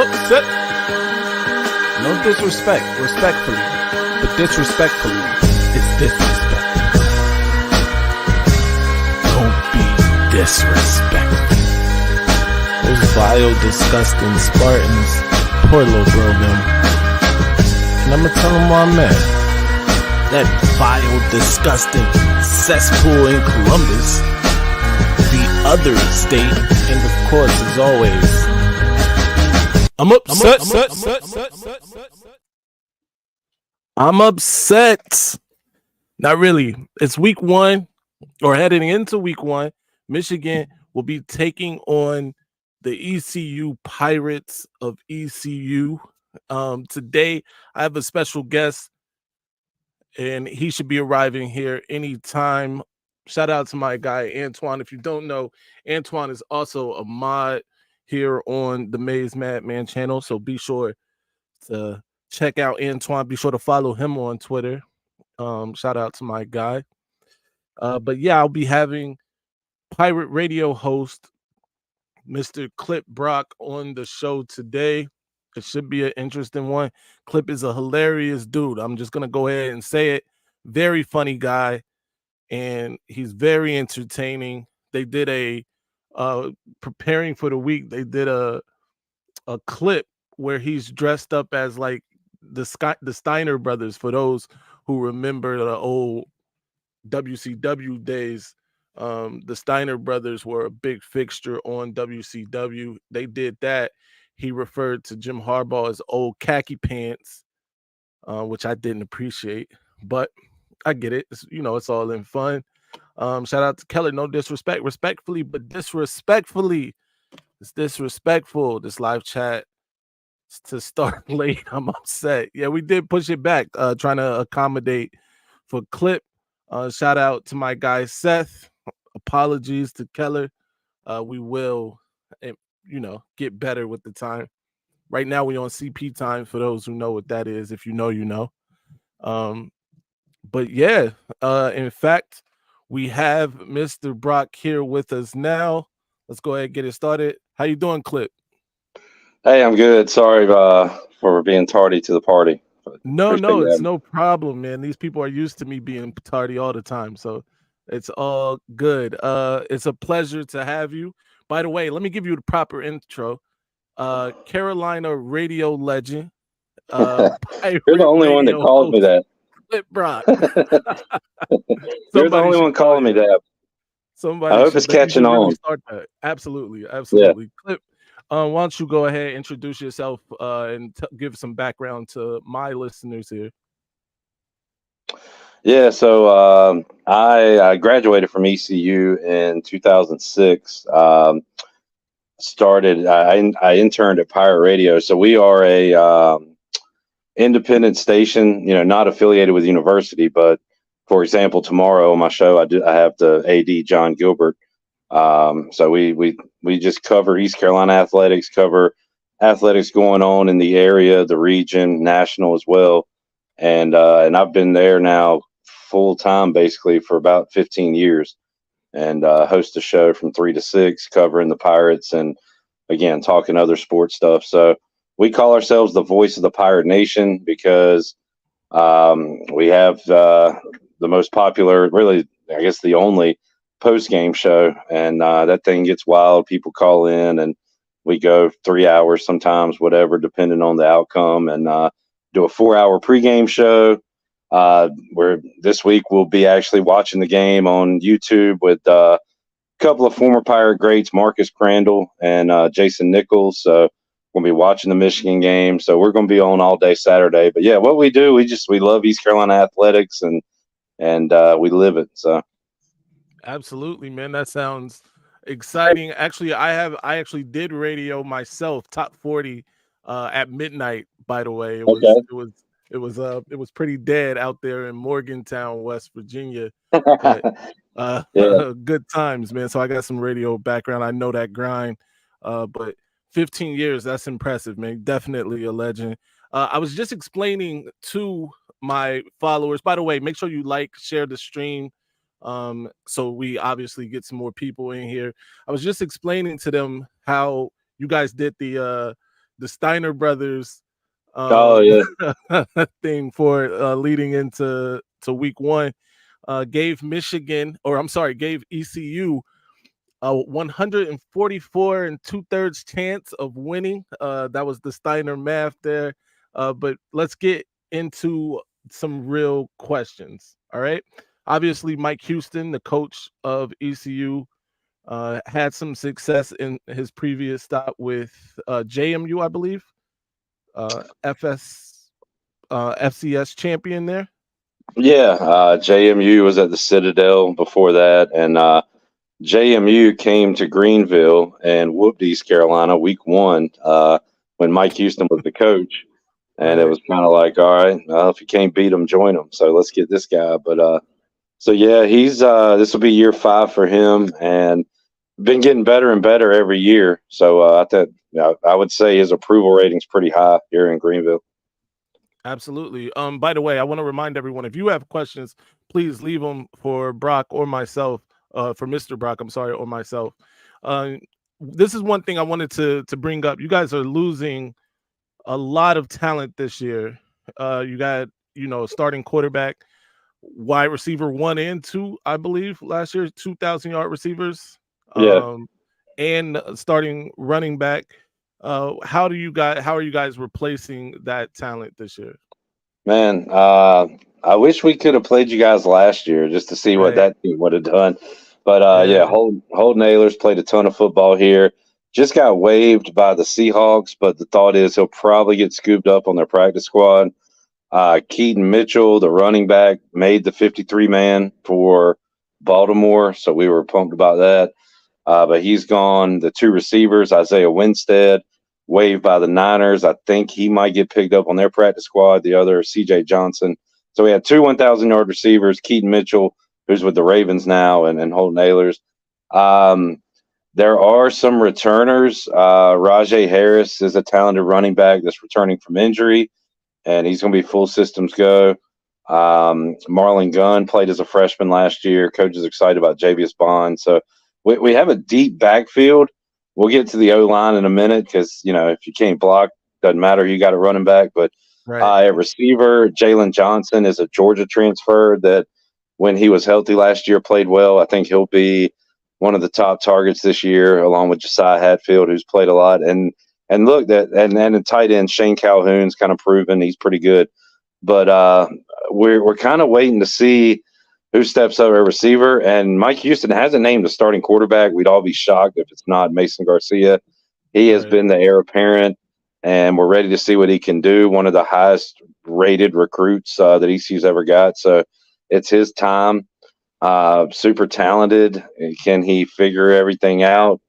upset. No disrespect, respectfully. But disrespectfully is disrespect. Don't be disrespectful. Those vile, disgusting Spartans. Poor little bro, them. And I'm gonna tell them why I'm mad. That vile, disgusting cesspool in Columbus. The other state. And of course, as always, I'm upset. I'm upset. Not really. It's week 1, or heading into week 1. Michigan will be taking on the ECU Pirates of ECU. Today, I have a special guest, and he should be arriving here anytime. Shout out to my guy, Antoine. If you don't know, Antoine is also a mod here on the Maize Mad Man channel, so be sure to check out Antoine. Be sure to follow him on Twitter. Shout out to my guy. But yeah, I'll be having Pirate Radio host Mr. Clip Brock on the show today. It should be an interesting one. Clip is a hilarious dude. I'm just gonna go ahead and say it. Very funny guy, and he's very entertaining. They did a preparing for the week. They did a clip where he's dressed up as like the Steiner brothers. For those who remember the old WCW days, the Steiner brothers were a big fixture on WCW. They did that. He referred to Jim Harbaugh as old khaki pants, which I didn't appreciate, but I get it. It's all in fun. Shout out to Keller. No disrespect, respectfully, but disrespectfully. It's disrespectful. This live chat to start late. I'm upset. Yeah, we did push it back, trying to accommodate for Clip. Shout out to my guy Seth. Apologies to Keller. We will, get better with the time. Right now, we on CP time. For those who know what that is, if you know, you know. But yeah, in fact, we have Mr. Brock here with us now. Let's go ahead and get it started. How you doing, Clip? Hey, I'm good. Sorry for being tardy to the party. No, it's no problem, man. These people are used to me being tardy all the time, so it's all good. It's a pleasure to have you. By the way, let me give you the proper intro. Carolina radio legend. You're the only one that called me that. Clip Brock. You're the only one calling me that. Somebody. I hope it's catching on. Start that. Absolutely. Yeah. Clip. Why don't you go ahead, introduce yourself, and give some background to my listeners here. Yeah, so I graduated from ECU in 2006. I interned at Pirate Radio. So we are a independent station, not affiliated with the university. But for example, tomorrow on my show, I have the AD John Gilbert. So we just cover East Carolina athletics, cover athletics going on in the area, the region, national as well. And I've been there now full time basically for about 15 years, and host a show from 3 to 6 covering the Pirates and again talking other sports stuff. So we call ourselves the voice of the Pirate Nation because we have the most popular, really, I guess the only post-game show, and that thing gets wild. People call in and we go 3 hours sometimes, whatever, depending on the outcome, and do a 4-hour pregame show where this week we'll be actually watching the game on YouTube with a couple of former Pirate greats, Marcus Crandall and Jason Nichols. So we'll be watching the Michigan game. So we're going to be on all day Saturday. But yeah, what we do, we love East Carolina athletics and we live it. So absolutely, man. That sounds exciting. Actually, I actually did radio myself, top 40 at midnight, by the way. It was pretty dead out there in Morgantown, West Virginia. But, yeah. Good times, man. So I got some radio background. I know that grind. But 15 years, that's impressive, man. Definitely a legend. I was just explaining to my followers, by the way, make sure you share the stream. So we obviously get some more people in here. I was just explaining to them how you guys did the the Steiner brothers Oh um, yeah, thing for leading into week one. Gave Michigan, or I'm sorry, gave ECU a 144 and 2/3 chance of winning. That was the Steiner math there. But let's get into some real questions. All right. Obviously, Mike Houston, the coach of ECU, had some success in his previous stop with JMU, I believe, FCS champion there. yeah. JMU was at the Citadel before that, and JMU came to Greenville and whooped East Carolina week one when Mike Houston was the coach. And it Right. was kind of like, all right, if you can't beat them, join them. So let's get this guy. But so yeah, he's this will be year 5 for him, and been getting better and better every year. So I would say his approval rating's pretty high here in Greenville. Absolutely. By the way, I want to remind everyone, if you have questions, please leave them for Brock or myself, for Mr. Brock, I'm sorry, or myself. Uh, this is one thing I wanted to bring up. You guys are losing a lot of talent this year. You got, starting quarterback, wide receiver 1 and 2, I believe, last year, 2,000-yard receivers, Yeah, and starting running back. How are you guys replacing that talent this year? man. I wish we could have played you guys last year just to see what Right. that team would have done. But Yeah. yeah, Holden Ahlers played a ton of football here. Just got waived by the Seahawks, but the thought is he'll probably get scooped up on their practice squad. Keaton Mitchell, the running back, made the 53 man for Baltimore, so we were pumped about that. But he's gone. The 2 receivers, Isaiah Winstead, waived by the Niners. I think he might get picked up on their practice squad. The other, CJ Johnson. So we had 2 1,000-yard receivers, Keaton Mitchell, who's with the Ravens now, and Holton Ahlers. There are some returners. Rajay Harris is a talented running back that's returning from injury, and he's going to be full systems go. Marlon Gunn played as a freshman last year. Coach is excited about Javius Bond. So we have a deep backfield. We'll get to the O-line in a minute because, if you can't block, doesn't matter. You got a running back. But Right. at receiver, Jalen Johnson is a Georgia transfer that when he was healthy last year played well. I think he'll be one of the top targets this year, along with Josiah Hatfield, who's played a lot. And look, and in tight end, Shane Calhoun's kind of proven he's pretty good. But we're kind of waiting to see who steps up at receiver. And Mike Houston hasn't named a starting quarterback. We'd all be shocked if it's not Mason Garcia. He has Right. been the heir apparent, and we're ready to see what he can do. One of the highest rated recruits that ECU's ever got. So it's his time. Super talented. Can he figure everything out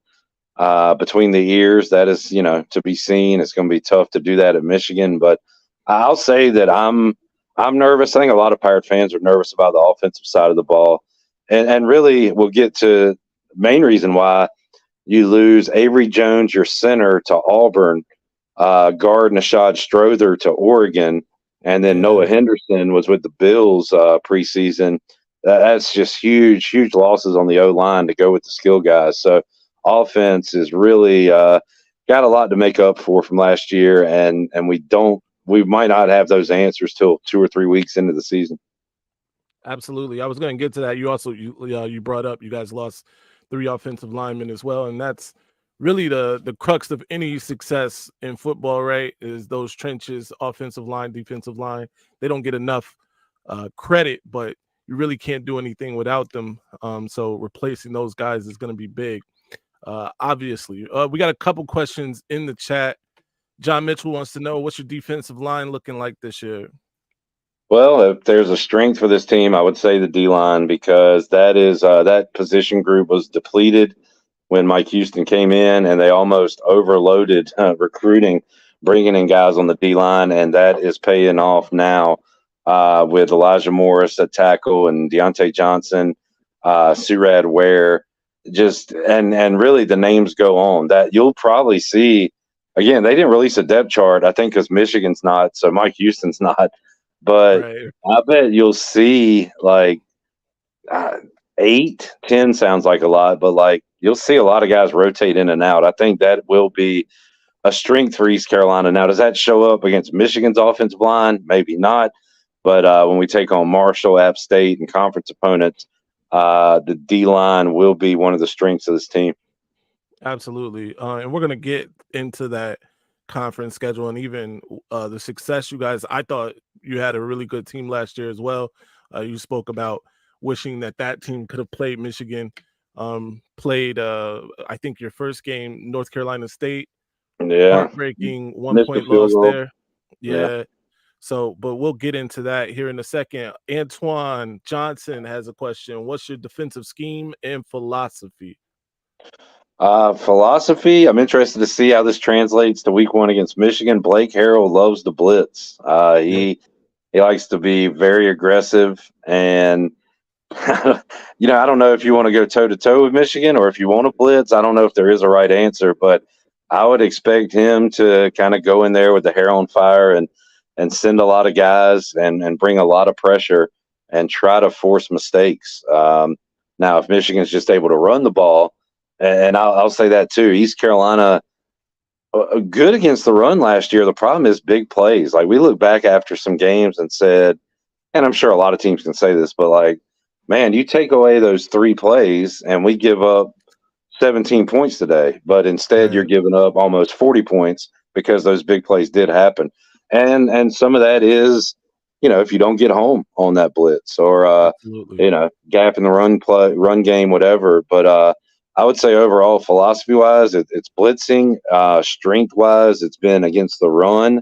between the ears? That is, to be seen. It's going to be tough to do that at Michigan, but I'll say that I'm nervous. I think a lot of Pirate fans are nervous about the offensive side of the ball, and really we'll get to the main reason why you lose Avery Jones, your center, to Auburn, guard Nashad Strother to Oregon, and then Yeah. Noah Henderson was with the Bills preseason. That's just huge losses on the O-line to go with the skill guys. So offense is really got a lot to make up for from last year, and we might not have those answers till 2 or 3 weeks into the season. Absolutely. I was going to get to that. You brought up you guys lost 3 offensive linemen as well, and that's really the crux of any success in football, right? Is those trenches, offensive line, defensive line. They don't get enough credit, but you really can't do anything without them. So replacing those guys is going to be big. Obviously, we got a couple questions in the chat. John Mitchell wants to know, what's your defensive line looking like this year? Well, if there's a strength for this team, I would say the D-line, because that position group was depleted when Mike Houston came in, and they almost overloaded recruiting, bringing in guys on the D-line, and that is paying off now with Elijah Morris at tackle and Deontay Johnson, Surad Ware, and really the names go on. That you'll probably see. Again, they didn't release a depth chart, I think, because Michigan's not, so Mike Houston's not. But Right. I bet you'll see like 8, 10 sounds like a lot, but like you'll see a lot of guys rotate in and out. I think that will be a strength for East Carolina. Now, does that show up against Michigan's offensive line? Maybe not. But when we take on Marshall, App State, and conference opponents, the D line will be one of the strengths of this team. Absolutely. And we're going to get into that conference schedule and even the success you guys. I thought you had a really good team last year as well. You spoke about wishing that team could have played Michigan. Played, I think, your first game, North Carolina State. Yeah. Heartbreaking Missed the 1-point field loss goal. there. Yeah. So, but we'll get into that here in a second. Antoine Johnson has a question. What's your defensive scheme and philosophy? Philosophy. I'm interested to see how this translates to week 1 against Michigan. Blake Harrell loves the blitz. He likes to be very aggressive, and I don't know if you want to go toe to toe with Michigan or if you want to blitz. I don't know if there is a right answer, but I would expect him to kind of go in there with the hair on fire and send a lot of guys and bring a lot of pressure and try to force mistakes. Now, if Michigan's just able to run the ball, and I'll say that too, East Carolina good against the run last year. The problem is big plays. Like, we look back after some games and said, and I'm sure a lot of teams can say this, but like, man, you take away those 3 plays and we give up 17 points today, but instead you're giving up almost 40 points because those big plays did happen. And some of that is, if you don't get home on that blitz or, gap in the run game, whatever. But I would say overall, philosophy wise, it's blitzing. Strength wise, it's been against the run.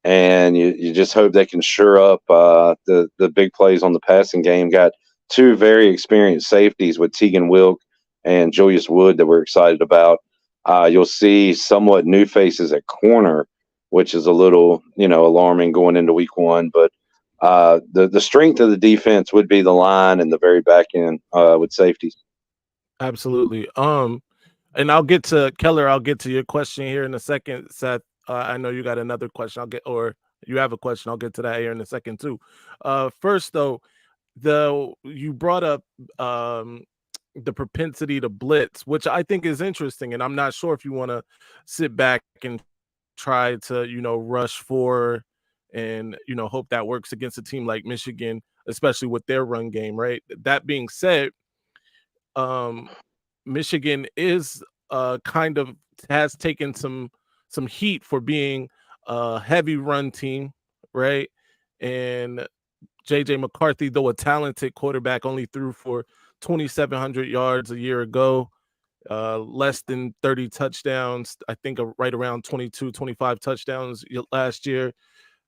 And you just hope they can shore up the big plays on the passing game. Got 2 very experienced safeties with Tegan Wilk and Julius Wood that we're excited about. You'll see somewhat new faces at corner, which is a little alarming going into week 1. But the strength of the defense would be the line and the very back end with safeties. Absolutely. And I'll get to Keller. I'll get to your question here in a second, Seth. I know you got another question. Or you have a question. I'll get to that here in a second too. First though, you brought up the propensity to blitz, which I think is interesting, and I'm not sure if you want to sit back and try to rush for and hope that works against a team like Michigan, especially with their run game, right? That being said, Michigan is kind of has taken some heat for being a heavy run team, right? And JJ McCarthy, though a talented quarterback, only threw for 2,700 yards a year ago, less than 30 touchdowns. I think right around 22, 25 touchdowns last year.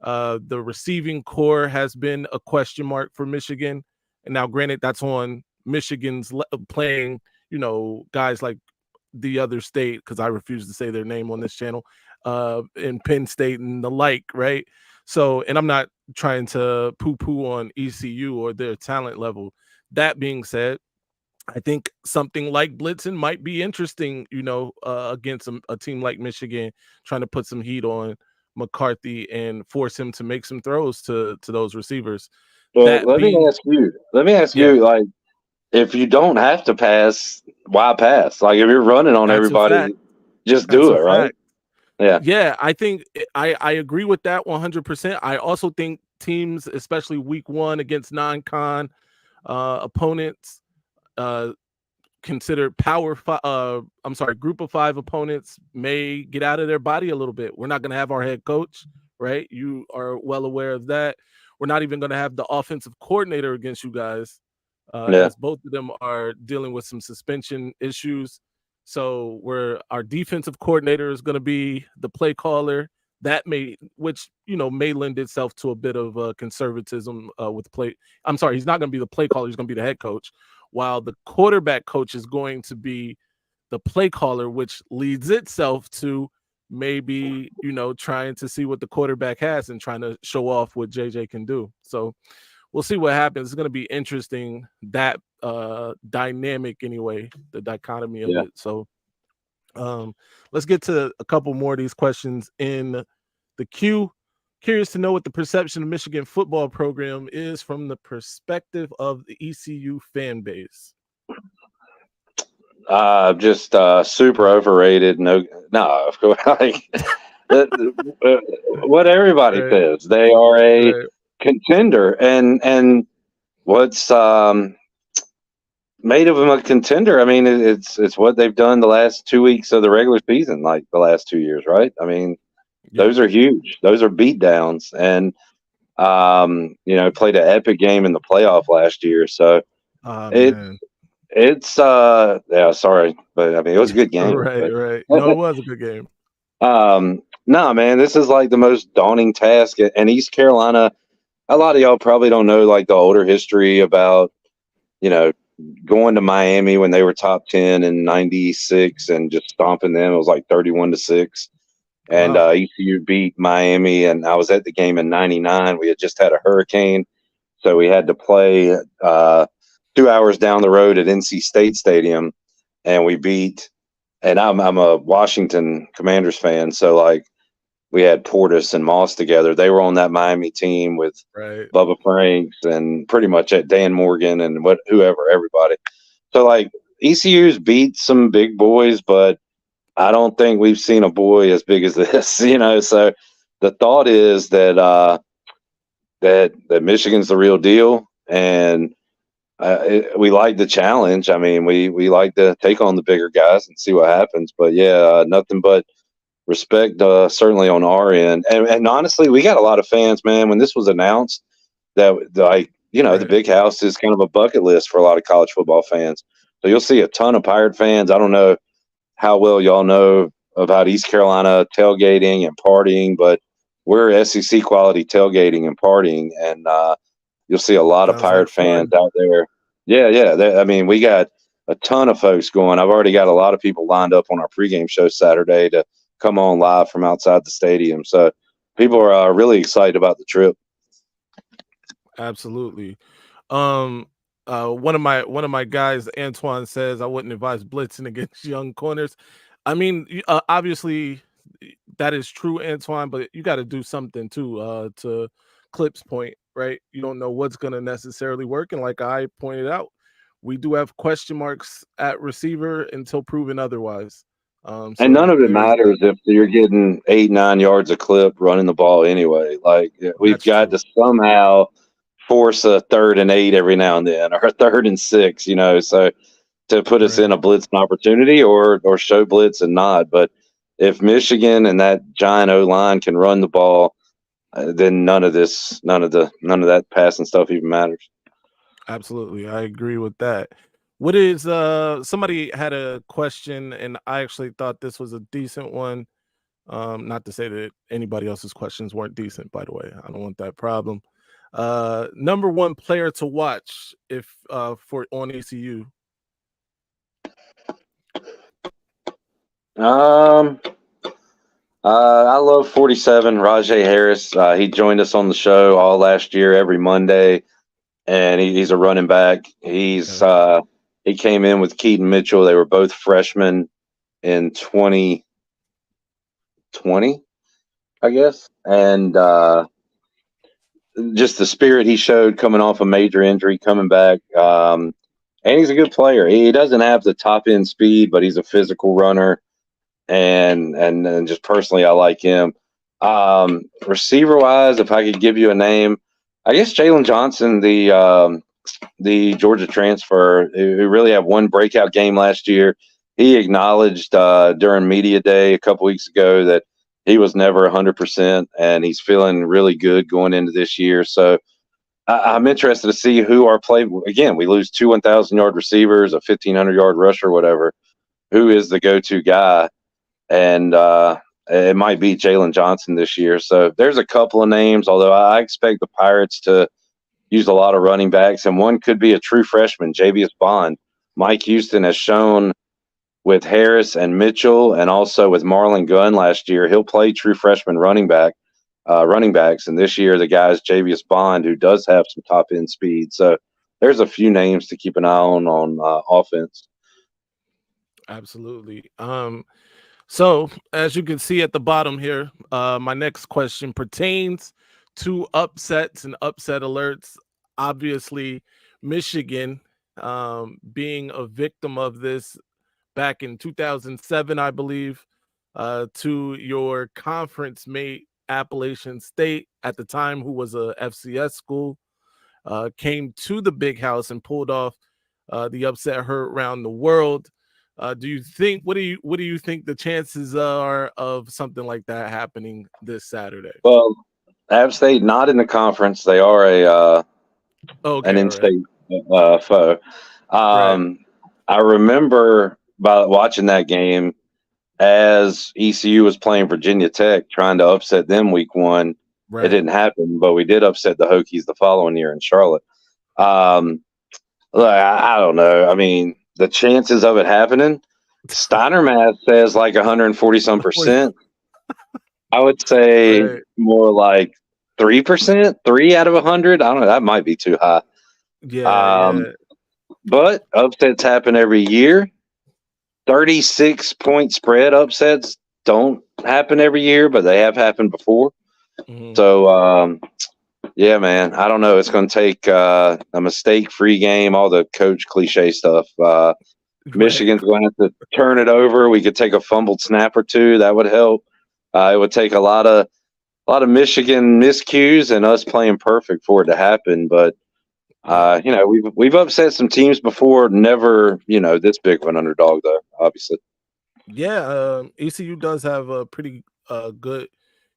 The receiving core has been a question mark for Michigan. And now, granted, that's on Michigan's playing, guys like the other state, because I refuse to say their name on this channel, in Penn State and the like, right? So, and I'm not trying to poo-poo on ECU or their talent level. That being said, I think something like blitzing might be interesting, against a team like Michigan, trying to put some heat on McCarthy and force him to make some throws to those receivers. But let me ask you, like, if you don't have to pass, why pass? Like, if you're running on everybody, just do it, right? Yeah, I think I agree with that 100%. I also think teams, especially week 1 against non-con opponents, considered group of 5 opponents may get out of their body a little bit. We're not going to have our head coach, right? You are well aware of that. We're not even going to have the offensive coordinator against you guys, as both of them are dealing with some suspension issues. So our defensive coordinator is going to be the play caller. That may lend itself to a bit of conservatism with play. I'm sorry, he's not going to be the play caller. He's going to be the head coach, while the quarterback coach is going to be the play caller, which leads itself to maybe, trying to see what the quarterback has and trying to show off what JJ can do. So we'll see what happens. It's going to be interesting, that dynamic anyway, the dichotomy of it. So let's get to a couple more of these questions in the queue. Curious to know what the perception of Michigan football program is from the perspective of the ECU fan base. Just super overrated. No, of course. Like, what everybody Right, says, they are a right. contender, and what's made of them a contender? I mean, it's what they've done the last 2 weeks of the regular season, like the last 2 years, right? I mean, Yep. those are huge. Those are beat downs, and played an epic game in the playoff last year. So Oh it's man. yeah, sorry, but I mean it was a good game. Right, But right. No, it was a good game. no, man, this is like the most daunting task. And East Carolina, a lot of y'all probably don't know like the older history about you know going to Miami when they were top 10 in '96 and just stomping them. It was like 31-6. And Wow. ECU beat Miami, and I was at the game in '99. We had just had a hurricane, so we had to play 2 hours down the road at NC State Stadium, and we beat. And I'm a Washington Commanders fan, so like we had Portis and Moss together. They were on that Miami team with Right. Bubba Franks and pretty much at Dan Morgan and whoever, everybody. So like ECU's beat some big boys, but I don't think we've seen a boy as big as this, So the thought is that Michigan's the real deal, and we like the challenge. I mean, we like to take on the bigger guys and see what happens. But yeah, nothing but respect, certainly on our end. And honestly, we got a lot of fans, man. When this was announced, that like the Right. big house is kind of a bucket list for a lot of college football fans. So you'll see a ton of Pirate fans. I don't know how well y'all know about East Carolina tailgating and partying, but we're SEC quality tailgating and partying, and you'll see a lot of Sounds like Pirate fans fun. out there. Yeah, yeah. I mean, we got a ton of folks going. I've already got a lot of people lined up on our pregame show Saturday to come on live from outside the stadium. So people are really excited about the trip. Absolutely. Um, one of my guys, Antoine, says I wouldn't advise blitzing against young corners. I mean, obviously that is true, Antoine, but you got to do something too. To Clip's point, right? You don't know what's going to necessarily work, and like I pointed out, we do have question marks at receiver until proven otherwise. And none So of it there's that. matters if you're getting 8-9 yards a clip running the ball anyway. Like we've That's got true. to somehow force a 3rd and 8 every now and then, or a 3rd and 6. So to put us in Right. a blitzing opportunity or show blitz and not. But if Michigan and that giant O line can run the ball, then none of that passing stuff even matters. Absolutely. I agree with that. What is somebody had a question and I actually thought this was a decent one. Not to say that anybody else's questions weren't decent, by the way. I don't want that problem. Number one player to watch if for on ECU. Um, I love 47 Rajay Harris. He joined us on the show all last year, every Monday, and he's a running back. He came in with Keaton Mitchell. They were both freshmen in 2020, I guess, and just the spirit he showed coming off a major injury, coming back. And he's a good player. He doesn't have the top end speed, but he's a physical runner, and just personally, I like him. Receiver wise, if I could give you a name, I guess Jalen Johnson, the Georgia transfer, who really had one breakout game last year. He acknowledged during media day a couple weeks ago that he was never 100%, and he's feeling really good going into this year. So I'm interested to see who our play. Again, we lose two 1,000-yard receivers, a 1,500-yard rusher, whatever. Who is the go-to guy? And it might be Jalen Johnson this year. So there's a couple of names, although I expect the Pirates to use a lot of running backs, and one could be a true freshman, Javius Bond. Mike Houston has shown with Harris and Mitchell, and also with Marlon Gunn last year, he'll play true freshman running backs, and this year the guy's Javius Bond, who does have some top end speed. So there's a few names to keep an eye on offense. Absolutely. So as you can see at the bottom here, my next question pertains to upsets and upset alerts. Obviously, Michigan being a victim of this back in 2007, I believe, to your conference mate Appalachian State at the time, who was a FCS school, came to the Big House and pulled off the upset heard around the world. Do you think what do you think the chances are of something like that happening this Saturday? Well, App State not in the conference. They are an in-state foe. Right. I remember by watching that game as ECU was playing Virginia Tech, trying to upset them week one. Right. It didn't happen, but we did upset the Hokies the following year in Charlotte. I don't know. I mean, the chances of it happening, Steiner math says like 140 some percent. I would say more like 3%, 3 out of 100. I don't know. That might be too high. Yeah. But upsets happen every year. 36-point spread upsets don't happen every year, but they have happened before. Mm-hmm. So, yeah, man, I don't know. It's going to take a mistake-free game, all the coach cliche stuff. Michigan's going to have to turn it over. We could take a fumbled snap or two. That would help. It would take a lot of Michigan miscues and us playing perfect for it to happen. But we've upset some teams before. Never, this big of an underdog though. Obviously. Yeah, ECU does have a pretty good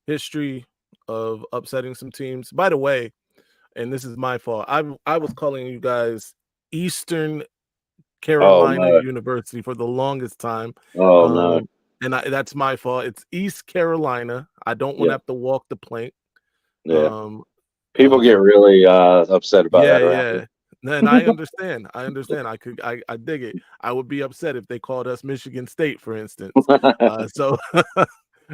history of upsetting some teams. By the way, and this is my fault. I was calling you guys Eastern Carolina University for the longest time. Oh no. And that's my fault. It's East Carolina. I don't want to have to walk the plank. Yeah. People get really upset about that. Yeah. And I understand. I dig it. I would be upset if they called us Michigan State, for instance. So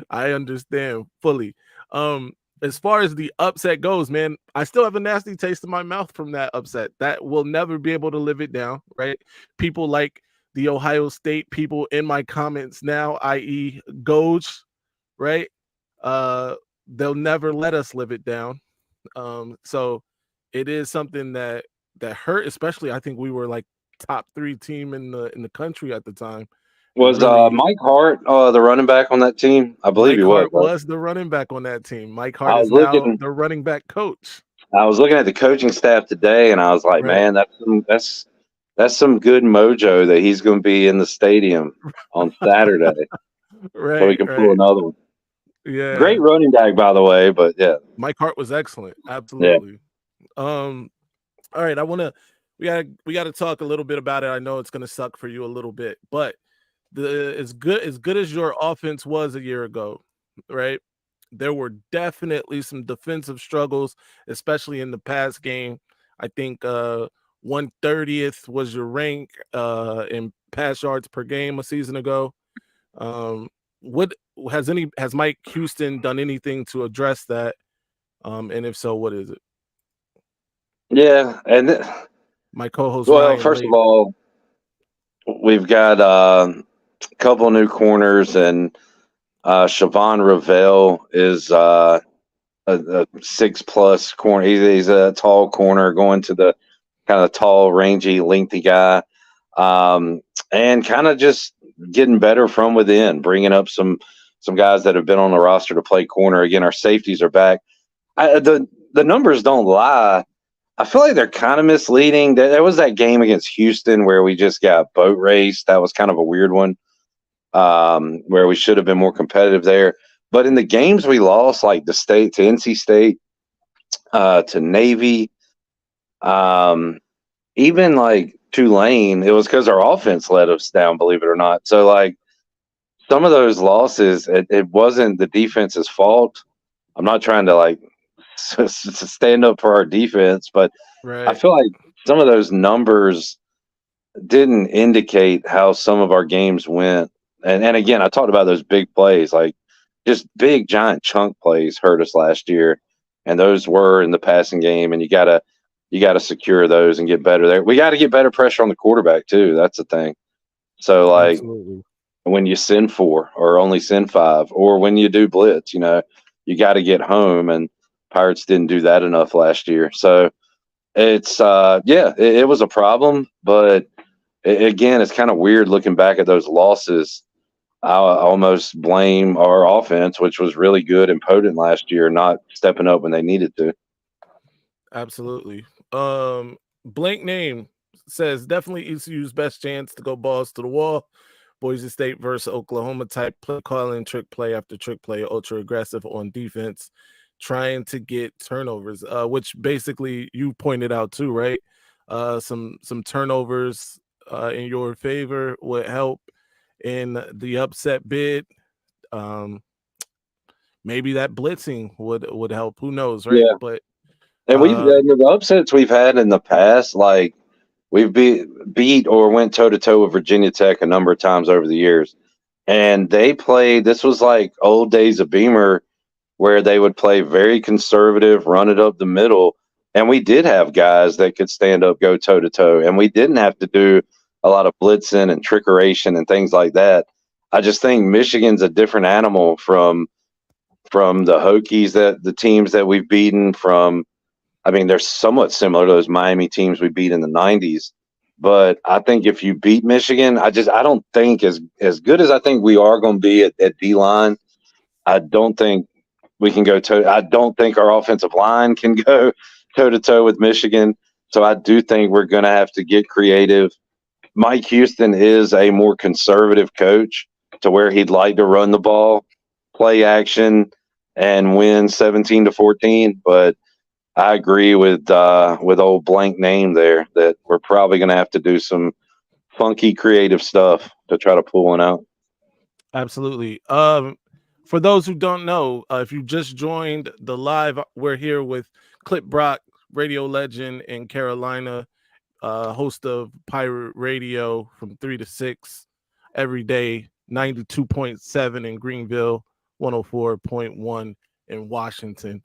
I understand fully. As far as the upset goes, man, I still have a nasty taste in my mouth from that upset. That will never be able to live it down, right? People like the Ohio State people in my comments now, i.e. Goj, right? They'll never let us live it down. So it is something that hurt, especially I think we were like top 3 team in the country at the time. Was Mike Hart the running back on that team? I believe he was. Mike Hart was the running back on that team. Mike Hart is now the running back coach. I was looking at the coaching staff today, and I was like, man, that's some good mojo that he's going to be in the stadium on Saturday. So we can pull another one. Yeah. Great running back, by the way, but yeah. Mike Hart was excellent. Absolutely. Yeah. All right. We gotta talk a little bit about it. I know it's gonna suck for you a little bit, but as good as your offense was a year ago, right? There were definitely some defensive struggles, especially in the pass game. I think 130th was your rank in pass yards per game a season ago. What has Mike Houston done anything to address that? And if so, what is it? Yeah, and my co-host. Well, Ryan first of all, we've got a couple new corners, and Siobhan Ravel is a 6+ corner. He's a tall corner going to the kind of tall, rangy, lengthy guy, and kind of just getting better from within, bringing up some guys that have been on the roster to play corner. Again, our safeties are back. The numbers don't lie. I feel like they're kind of misleading. There was that game against Houston where we just got boat raced. That was kind of a weird one, where we should have been more competitive there. But in the games we lost, like to NC State, to Navy, even like Tulane, it was because our offense let us down, believe it or not. So like some of those losses, it wasn't the defense's fault. I'm not trying to like stand up for our defense, but I feel like some of those numbers didn't indicate how some of our games went. And again, I talked about those big plays, like just big giant chunk plays hurt us last year, and those were in the passing game, and you gotta secure those and get better there. We got to get better pressure on the quarterback too. That's the thing. So like when you send 4 or only send 5, or when you do blitz, you got to get home, and Pirates didn't do that enough last year. So it's it was a problem, but again, it's kind of weird looking back at those losses. I almost blame our offense, which was really good and potent last year, not stepping up when they needed to. Absolutely. Blank name says definitely ECU's best chance to go balls to the wall. Boise State versus Oklahoma type play calling, trick play after trick play, ultra aggressive on defense, trying to get turnovers, which basically you pointed out too, right? Some turnovers in your favor would help in the upset bid. Maybe that blitzing would help. Who knows, right? Yeah. But And the upsets we've had in the past, like we've beat or went toe to toe with Virginia Tech a number of times over the years. And they played, this was like old days of Beamer, where they would play very conservative, run it up the middle. And we did have guys that could stand up, go toe to toe. And we didn't have to do a lot of blitzing and trickeration and things like that. I just think Michigan's a different animal from the Hokies, that the teams that we've beaten from. I mean, they're somewhat similar to those Miami teams we beat in the 90s. But I think if you beat Michigan, I don't think as good as I think we are going to be at D-line, I don't think we can go toe. I don't think our offensive line can go toe-to-toe with Michigan. So I do think we're going to have to get creative. Mike Houston is a more conservative coach, to where he'd like to run the ball, play action, and win 17-14. But I agree with old blank name there that we're probably going to have to do some funky creative stuff to try to pull one out. Absolutely. For those who don't know, if you just joined the live, we're here with Clip Brock, radio legend in Carolina, host of Pirate Radio from 3 to 6 every day, 92.7 in Greenville, 104.1 in Washington.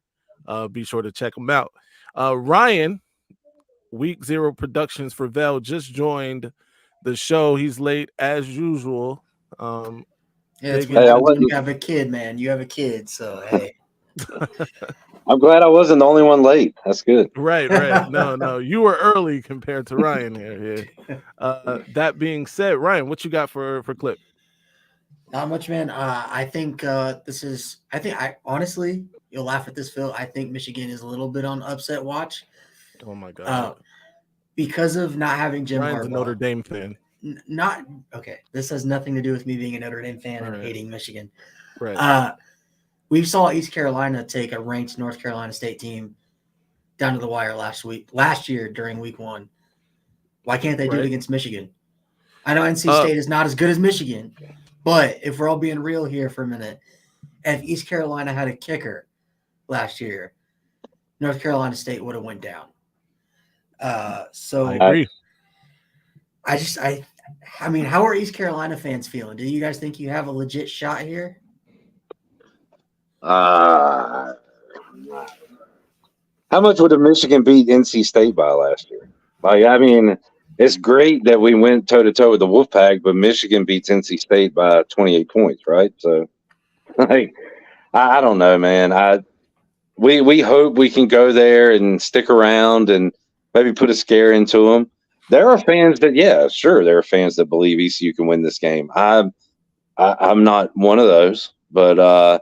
Be sure to check them out. Ryan, Week 0 Productions for Vel, just joined the show. He's late as usual. Yeah, it's when you have a kid, man. You have a kid, so hey. I'm glad I wasn't the only one late. That's good. Right. No, you were early compared to Ryan here. That being said, Ryan, what you got for Clip? Not much, man. I think honestly, you'll laugh at this, Phil. I think Michigan is a little bit on upset watch. Oh my god! Because of not having Jim Ryan's Harbaugh. a Notre Dame fan. Not okay. This has nothing to do with me being a Notre Dame fan and hating Michigan. Right. We saw East Carolina take a ranked North Carolina State team down to the wire last year during Week 1. Why can't they do it against Michigan? I know NC State is not as good as Michigan, but if we're all being real here for a minute, if East Carolina had a kicker last year, North Carolina State would have went down. So I agree. I mean, how are East Carolina fans feeling? Do you guys think you have a legit shot here? How much would Michigan beat NC State by last year? Like, I mean, it's great that we went toe-to-toe with the Wolfpack, but Michigan beats NC State by 28 points, right? So, like, I don't know, man. We hope we can go there and stick around and maybe put a scare into them. There are fans that, there are fans that believe ECU can win this game. I'm not one of those, but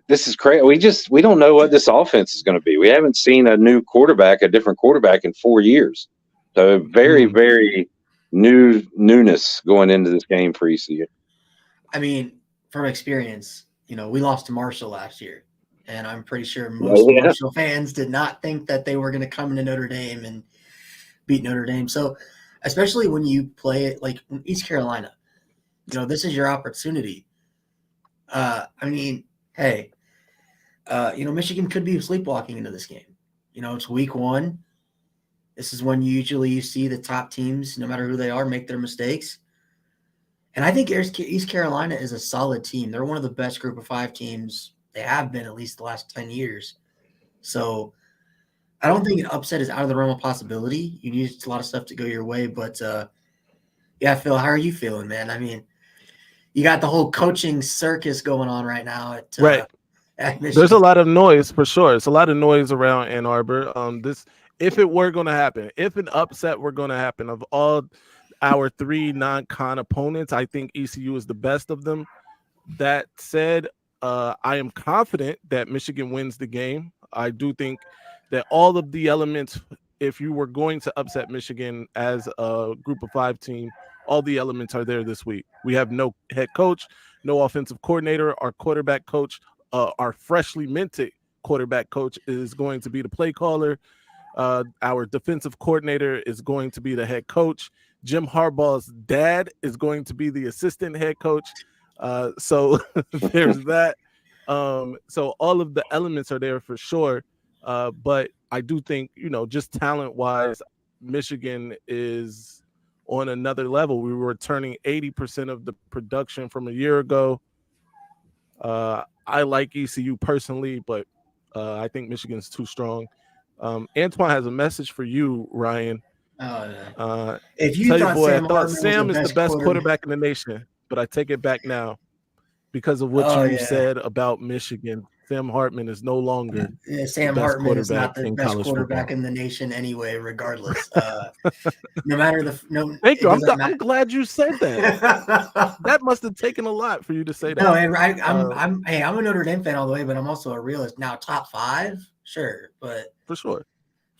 this is crazy. We don't know what this offense is going to be. We haven't seen a different quarterback in 4 years. So very, very newness going into this game for ECU. I mean, from experience, we lost to Marshall last year, and I'm pretty sure most Marshall fans did not think that they were going to come into Notre Dame and beat Notre Dame. So, especially when you play it like East Carolina, this is your opportunity. I mean, hey, Michigan could be sleepwalking into this game. It's Week 1. This is when you see the top teams, no matter who they are, make their mistakes. And I think East Carolina is a solid team. They're one of the best Group of 5 teams. They have been at least the last 10 years. So I don't think an upset is out of the realm of possibility. You need a lot of stuff to go your way. But, Phil, how are you feeling, man? I mean, you got the whole coaching circus going on right now at Michigan. There's a lot of noise for sure. It's a lot of noise around Ann Arbor. This if it were going to happen, if an upset were going to happen, of all our 3 non-con opponents, I think ECU is the best of them. That said, I am confident that Michigan wins the game. I do think that all of the elements, if you were going to upset Michigan as a group of 5 team, all the elements are there this week. We have no head coach, no offensive coordinator. Our quarterback coach, our freshly minted quarterback coach, is going to be the play caller. Our defensive coordinator is going to be the head coach. Jim Harbaugh's dad is going to be the assistant head coach. So there's that. So all of the elements are there for sure. But I do think, just talent wise, Michigan is on another level. We were returning 80% of the production from a year ago. I like ECU personally, but I think Michigan's too strong. Antoine has a message for you, Ryan. If you thought boy, Sam I thought Hartman Sam was is the best quarterback in the nation, but I take it back now because of what you said about Michigan. Sam Hartman is no longer Sam the best Hartman is not quarterback the in best college quarterback football. in the nation anyway, regardless. No matter Thank you. I'm glad you said that. That must have taken a lot for you to say that. No, I'm a Notre Dame fan all the way, but I'm also a realist. Now, top 5, sure, but for sure.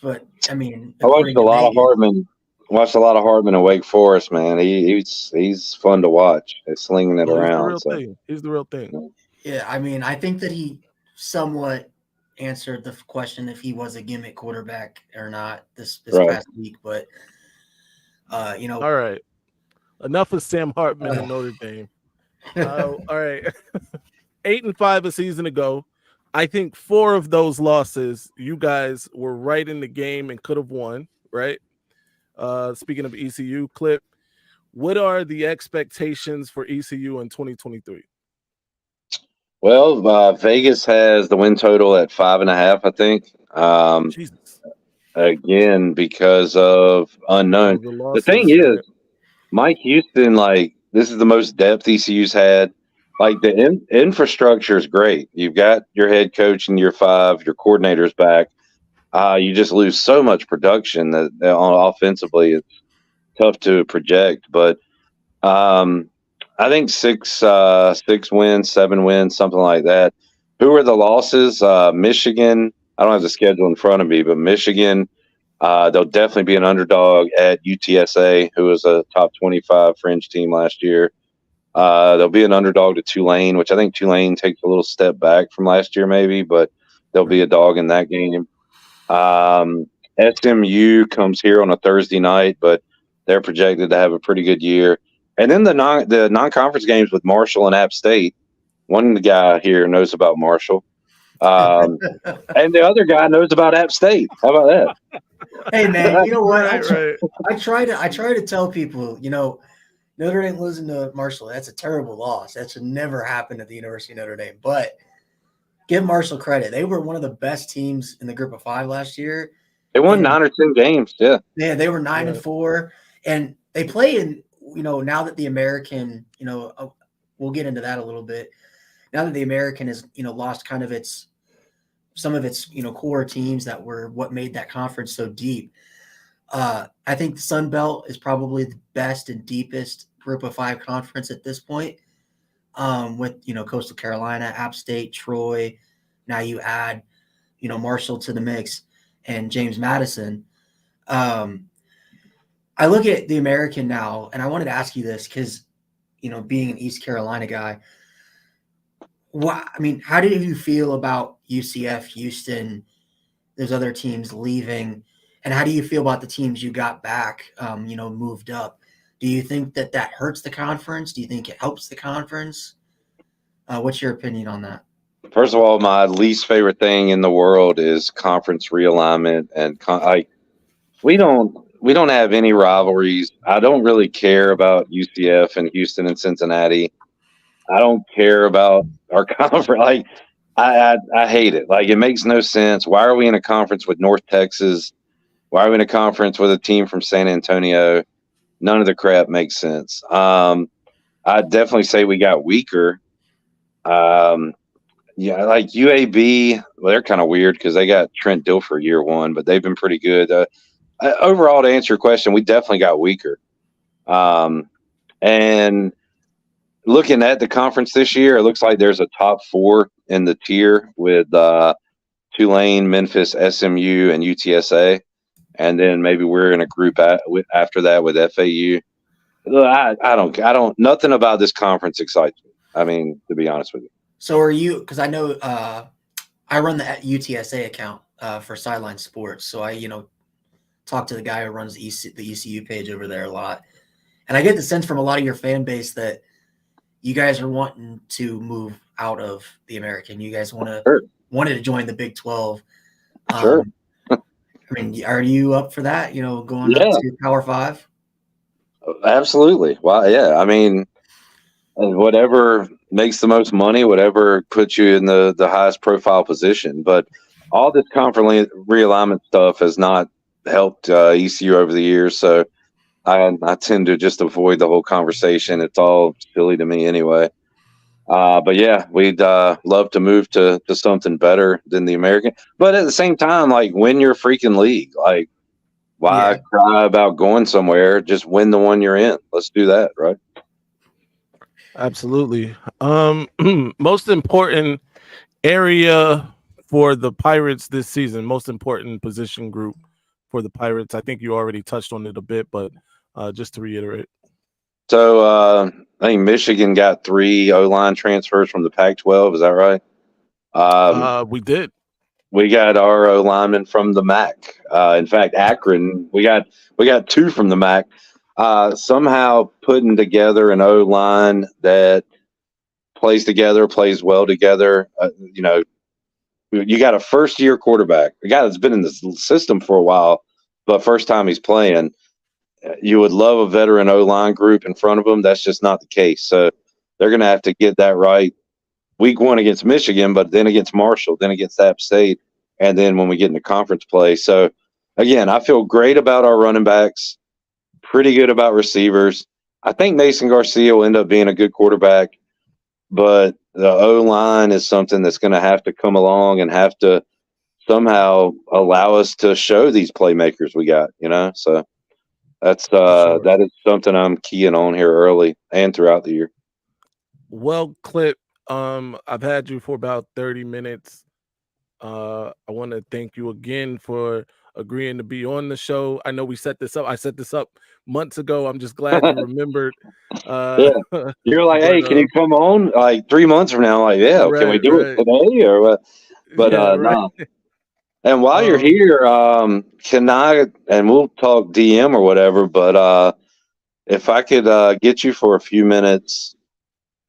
But I mean, I watched a lot of Hartman. Watched a lot of Hartman in Wake Forest, man. He's fun to watch. He's slinging it around. He's the real thing. Yeah, I mean, I think that he somewhat answered the question if he was a gimmick quarterback or not this past week. But all right, enough of Sam Hartman and Notre Dame. All right, 8-5 a season ago. I think 4 of those losses, you guys were right in the game and could have won, right? Speaking of ECU, Clip, what are the expectations for ECU in 2023? Well, Vegas has the win total at 5.5, I think. Jesus. Again, because of unknown. The thing is, Mike Houston, this is the most depth ECU's had. The infrastructure is great. You've got your head coach in year 5, your coordinator's back. You just lose so much production that offensively it's tough to project. But I think 6 wins, 7 wins, something like that. Who are the losses? Michigan. I don't have the schedule in front of me, but Michigan, they'll definitely be an underdog at UTSA, who was a top 25 fringe team last year. They'll be an underdog to Tulane, which I think Tulane takes a little step back from last year maybe, but they'll be a dog in that game. SMU comes here on a Thursday night, but they're projected to have a pretty good year. And then the non-conference games with Marshall and App State. One guy here knows about Marshall. And the other guy knows about App State. How about that? Hey, man, you know what? Right. I try to tell people, Notre Dame losing to Marshall, that's a terrible loss. That should never happen at the University of Notre Dame. But give Marshall credit. They were one of the best teams in the group of 5 last year. They won 9 or 10 games, yeah. Yeah, they were 9-4. And they play in, now that the American, we'll get into that a little bit. Now that the American has, lost kind of some of its, core teams that were what made that conference so deep. I think the Sun Belt is probably the best and deepest group of 5 conference at this point. With, Coastal Carolina, App State, Troy. Now you add, Marshall to the mix and James Madison. I look at the American now, and I wanted to ask you this because, being an East Carolina guy, how did you feel about UCF, Houston, those other teams leaving? And how do you feel about the teams you got back, moved up? Do you think that hurts the conference? Do you think it helps the conference? What's your opinion on that? First of all, my least favorite thing in the world is conference realignment. And we don't have any rivalries. I don't really care about UCF and Houston and Cincinnati. I don't care about our conference. I hate it. It makes no sense. Why are we in a conference with North Texas? Why are we in a conference with a team from San Antonio? None of the crap makes sense. I'd definitely say we got weaker. Yeah, like UAB, well, they're kind of weird because they got Trent Dilfer year one, but they've been pretty good. Overall, to answer your question, we definitely got weaker. And looking at the conference this year, it looks like there's a top 4 in the tier with Tulane, Memphis, SMU, and UTSA. And then maybe we're in a group after that with FAU. I don't, nothing about this conference excites me. I mean, to be honest with you. So are you, because I know I run the UTSA account for Sideline Sports. So I, talk to the guy who runs the ECU page over there a lot. And I get the sense from a lot of your fan base that you guys are wanting to move out of the American. You guys wanted to join the Big 12. Sure. I mean, are you up for that? Going up to Power 5? Absolutely. Well, yeah. I mean, whatever makes the most money, whatever puts you in the highest profile position. But all this conference realignment stuff has not helped ECU over the years. So I tend to just avoid the whole conversation. It's all silly to me anyway. But yeah, we'd love to move to something better than the American. But at the same time, like, win your freaking league. Like, why cry about going somewhere? Just win the one you're in. Let's do that, right? Absolutely. Most important area for the Pirates this season, most important position group for the Pirates. I think you already touched on it a bit, but just to reiterate. So I think Michigan got 3 O-line transfers from the Pac-12. Is that right? We did. We got our O-lineman from the MAC. In fact, Akron, we got 2 from the MAC. Somehow putting together an O-line that plays well together. You got a first-year quarterback, a guy that's been in the system for a while, but first time he's playing. You would love a veteran O-line group in front of them. That's just not the case. So they're going to have to get that right week 1 against Michigan, but then against Marshall, then against App State, and then when we get into conference play. So, again, I feel great about our running backs, pretty good about receivers. I think Mason Garcia will end up being a good quarterback, but the O-line is something that's going to have to come along and have to somehow allow us to show these playmakers we got, So that is something I'm keying on here early and throughout the year. Well, Clip, I've had you for about 30 minutes. I want to thank you again for agreeing to be on the show. I know we set this up. I set this up months ago. I'm just glad you remembered. Yeah. You're like, hey, can you come on like 3 months from now? I'm like, yeah, can we do it today or what? But no. And while you're here, can I, and we'll talk DM or whatever, but if I could get you for a few minutes,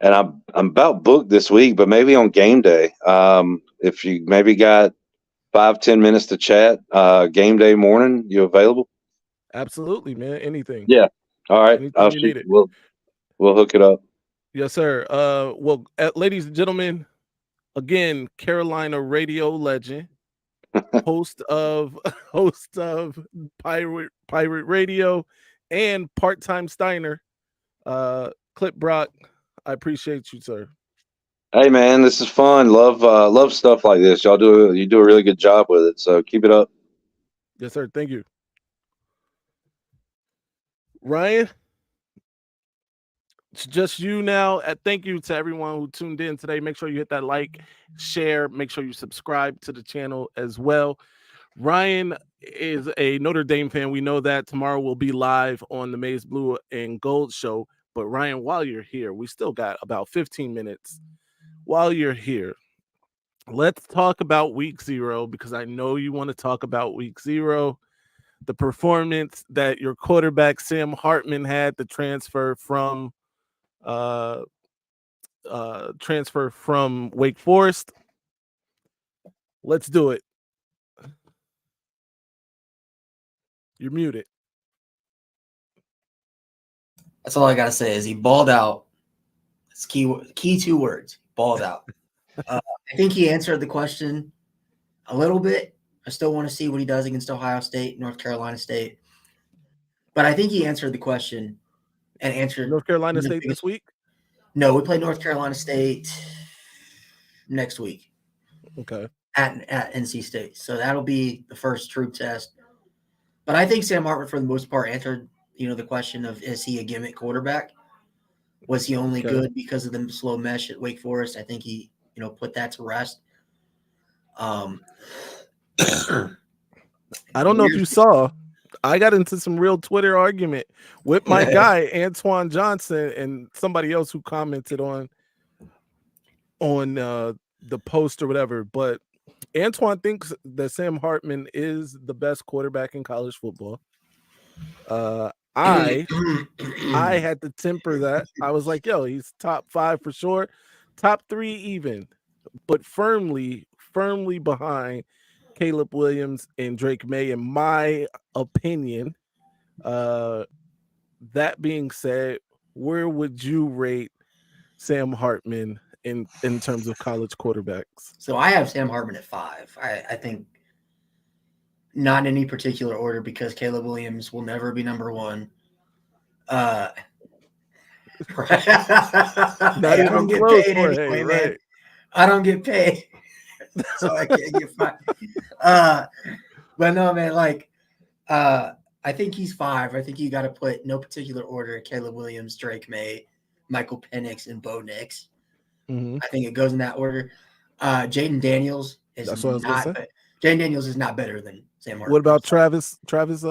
and I'm about booked this week, but maybe on game day, if you maybe got 5-10 minutes to chat, game day morning, you available? Absolutely, man. Anything. Yeah. All right. Anything you need it. We'll hook it up. Yes, sir. Well, ladies and gentlemen, again, Carolina radio legend, host of Pirate Radio and part-time Steiner, Clip Brock. I appreciate you, sir. Hey man, this is fun. Love stuff like this. You do a really good job with it. So keep it up. Yes, sir. Thank you. Ryan, it's just you now. Thank you to everyone who tuned in today. Make sure you hit that like, share, make sure you subscribe to the channel as well. Ryan is a Notre Dame fan. We know that. Tomorrow we'll be live on the Maize Blue and Gold show. But Ryan, while you're here, we still got about 15 minutes. While you're here, let's talk about week 0, because I know you want to talk about week 0. The performance that your quarterback Sam Hartman had to transfer from Wake Forest. Let's do it. You're muted. That's all I gotta say is he balled out. It's key 2 words. Balled out. I think he answered the question a little bit. I still want to see what he does against Ohio State, North Carolina State. But I think he answered the question and answered North Carolina State this week? No, we play North Carolina State next week. Okay. At NC State. So that'll be the first true test. But I think Sam Hartman, for the most part, answered, the question of, is he a gimmick quarterback? Was he only good because of the slow mesh at Wake Forest? I think he, put that to rest. I don't know if you saw, I got into some real Twitter argument with my guy, Antoine Johnson, and somebody else who commented on the post or whatever. But Antoine thinks that Sam Hartman is the best quarterback in college football. I had to temper that. I was like, yo, he's top 5 for sure, top 3 even, but firmly behind Caleb Williams and Drake May, in my opinion. That being said, where would you rate Sam Hartman in terms of college quarterbacks? So I have Sam Hartman at 5. I think not in any particular order, because Caleb Williams will never be number 1. Not I don't get close, paid Jorge, anyway, right? man. I don't get paid, so I can't get 5. But no, man, I think he's 5. I think you got to put, no particular order, Caleb Williams, Drake May, Michael Penix, and Bo Nix. Mm-hmm. I think it goes in that order. Jaden Daniels is Jaden Daniels is not better than Sam Hartman. What about Travis? Travis,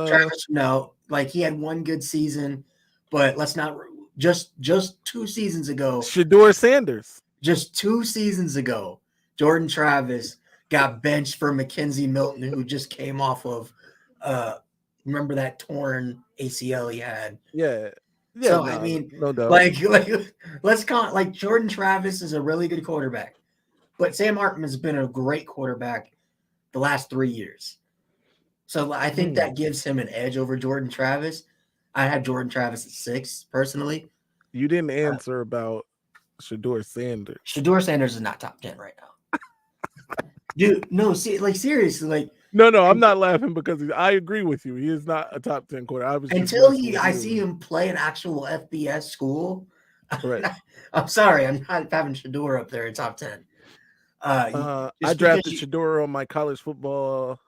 no. He had one good season, but let's not just 2 seasons ago. Shedeur Sanders. Just 2 seasons ago, Jordan Travis got benched for Mackenzie Milton, who just came off of remember that torn ACL he had? Yeah. So I mean, no doubt. Let's call it, Jordan Travis is a really good quarterback, but Sam Hartman has been a great quarterback the last 3 years. So I think that gives him an edge over Jordan Travis. I had Jordan Travis at 6 personally. You didn't answer about Shedeur Sanders. Shedeur Sanders is not top 10 right now. Dude, no, seriously, No, I'm not laughing because I agree with you. He is not a top 10 quarterback. Until I see him play an actual FBS school. Right. I'm sorry, I'm not having Shedeur up there in top 10. I drafted Shedeur on my college football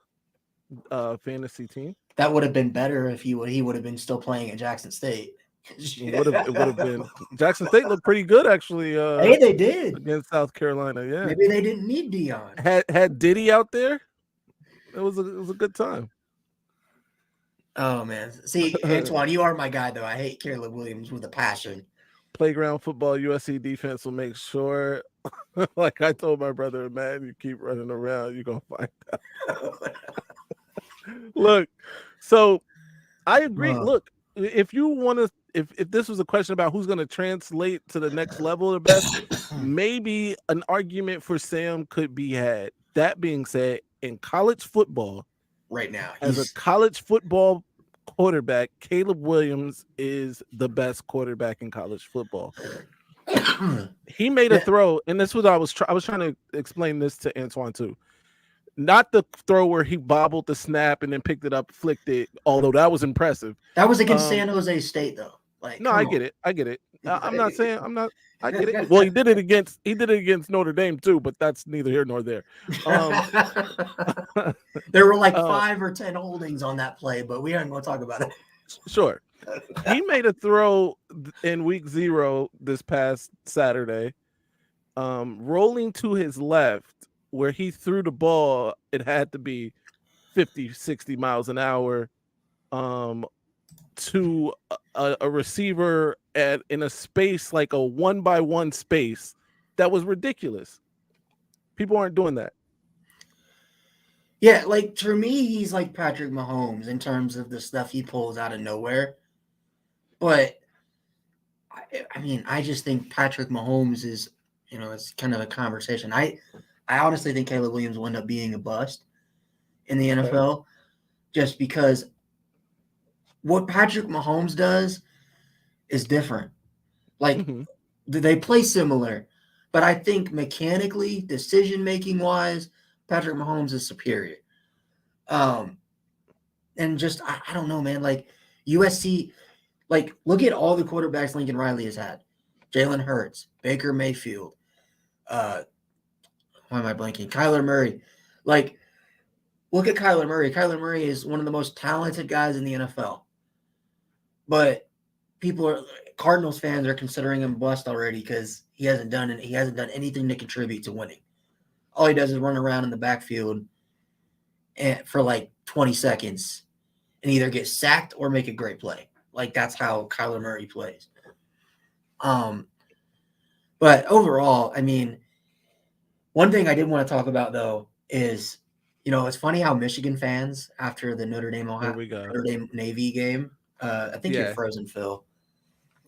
fantasy team. That would have been better if he would have been still playing at Jackson State. It would have been. Jackson State looked pretty good actually. Hey, they did against South Carolina. Yeah, maybe they didn't need Dion. Had Diddy out there. It was a good time. Oh man, see, Antoine, you are my guy though. I hate Caleb Williams with a passion. Playground football, USC defense will make sure. Like I told my brother, man, you keep running around, you're gonna find out. Look, so I agree. Look, if you want to, if this was a question about who's going to translate to the next level the best, maybe an argument for Sam could be had. That being said, in college football right now, as a college football quarterback, Caleb Williams is the best quarterback in college football. He made a throw, and this was I was trying to explain this to Antoine too. Not the throw where he bobbled the snap and then picked it up, flicked it. Although that was impressive. That was against San Jose State, though. I get it. I'm not saying I'm not. I get it. Well, he did it against Notre Dame too, but that's neither here nor there. There were 5 or 10 holdings on that play, but we aren't going to talk about it. Sure. He made a throw in week 0 this past Saturday, rolling to his left, where he threw the ball. It had to be 50, 60 miles an hour to a receiver in a space like a 1-by-1 space. That was ridiculous. People aren't doing that. Yeah, for me, he's like Patrick Mahomes in terms of the stuff he pulls out of nowhere. But, I mean, I just think Patrick Mahomes is, it's kind of a conversation. I honestly think Caleb Williams will end up being a bust in the NFL just because what Patrick Mahomes does is different. They play similar, but I think mechanically, decision-making wise, Patrick Mahomes is superior. And just, I don't know, man, USC, look at all the quarterbacks Lincoln Riley has had. Jalen Hurts, Baker Mayfield, why am I blanking? Kyler Murray. Like, look at Kyler Murray. Kyler Murray is one of the most talented guys in the NFL. But Cardinals fans are considering him bust already because he hasn't done anything to contribute to winning. All he does is run around in the backfield for like 20 seconds and either get sacked or make a great play. Like, that's how Kyler Murray plays. But overall, I mean, one thing I did want to talk about though is, it's funny how Michigan fans after the Notre Dame Navy game, I think you're frozen, Phil.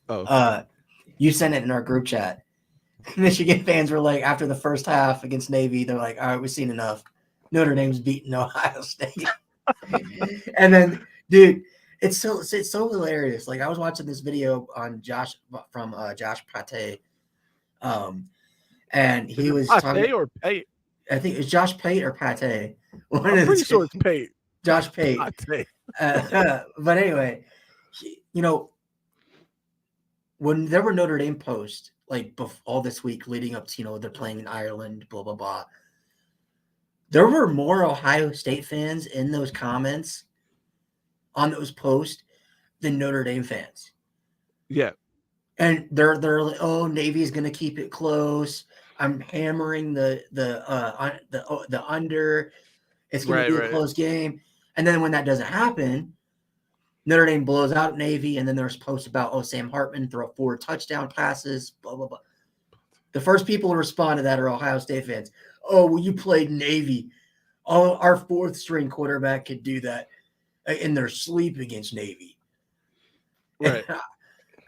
Oh, you sent it in our group chat. Michigan fans were like, after the first half against Navy, they're like, all right, we've seen enough. Notre Dame's beating Ohio State. And then, dude, it's so hilarious. Like, I was watching this video on Josh Pate. And he was talking. Or Pate? I think it's Josh Pate or Pate. I'm pretty sure it's Pate. Josh Pate. But anyway, when there were Notre Dame posts, like all this week leading up to, they're playing in Ireland, blah, blah, blah. There were more Ohio State fans in those comments on those posts than Notre Dame fans. Yeah. And they're like, oh, Navy is going to keep it close. I'm hammering the under. It's going to be a close game. And then when that doesn't happen, Notre Dame blows out Navy, and then there's posts about, Sam Hartman throw 4 touchdown passes, blah, blah, blah. The first people to respond to that are Ohio State fans. Oh, well, you played Navy. Oh, our 4th-string quarterback could do that in their sleep against Navy. Right.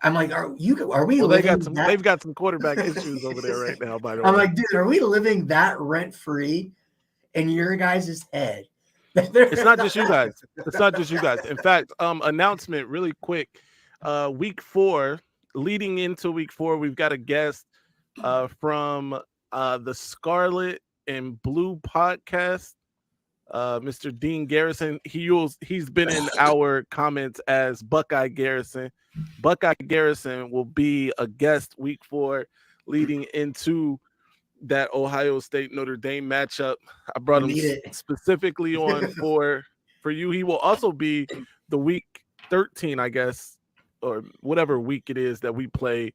I'm like, are we well, living they've got some quarterback issues over there right now, by the way. I'm like, dude, are we living that rent-free in your guys' head? It's not just you guys. It's not just you guys. In fact, announcement really quick. Week 4, leading into week 4, we've got a guest from the Scarlet and Blue podcast, Mr. Dean Garrison. He's been in our comments as Buckeye Garrison. Buckeye Garrison will be a guest week 4, leading into that Ohio State Notre Dame matchup. I brought him specifically on for you. He will also be the week 13, I guess, or whatever week it is that we play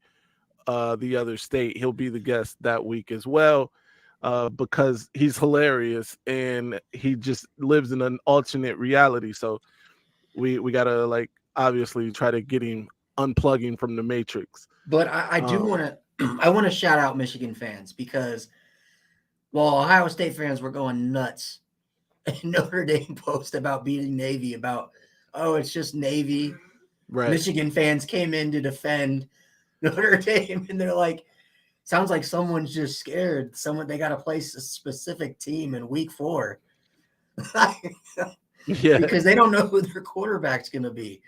the other state. He'll be the guest that week as well, because he's hilarious and he just lives in an alternate reality. So we gotta obviously try to get him unplugging from the Matrix. But I do want to. I want to shout out Michigan fans because while Ohio State fans were going nuts, Notre Dame post about beating Navy about, it's just Navy. Right. Michigan fans came in to defend Notre Dame, and they're like, sounds like someone's just scared. They got to place a specific team in week 4. Yeah. Because they don't know who their quarterback's going to be.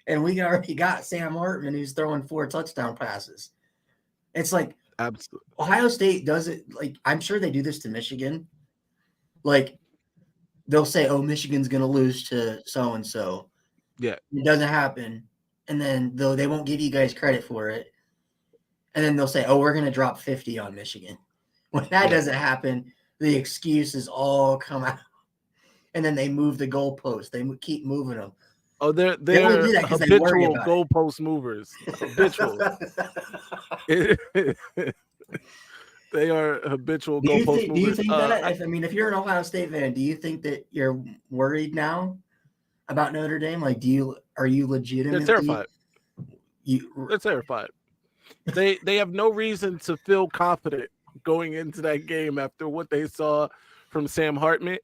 And we already got Sam Hartman, who's throwing 4 touchdown passes. It's like, absolutely. Ohio State does it. Like, I'm sure they do this to Michigan. Like, they'll say, Michigan's going to lose to so-and-so. Yeah. It doesn't happen. And then, though, they won't give you guys credit for it. And then they'll say, we're going to drop 50 on Michigan. When that doesn't happen, the excuses all come out. And then they move the goalposts. They keep moving them. Oh, they're habitual goalpost movers. Habitual. They are habitual goalpost movers. Do you think that? If you're an Ohio State fan, do you think that you're worried now about Notre Dame? Like, are you legitimately? They're terrified. They're terrified. They have no reason to feel confident going into that game after what they saw from Sam Hartman,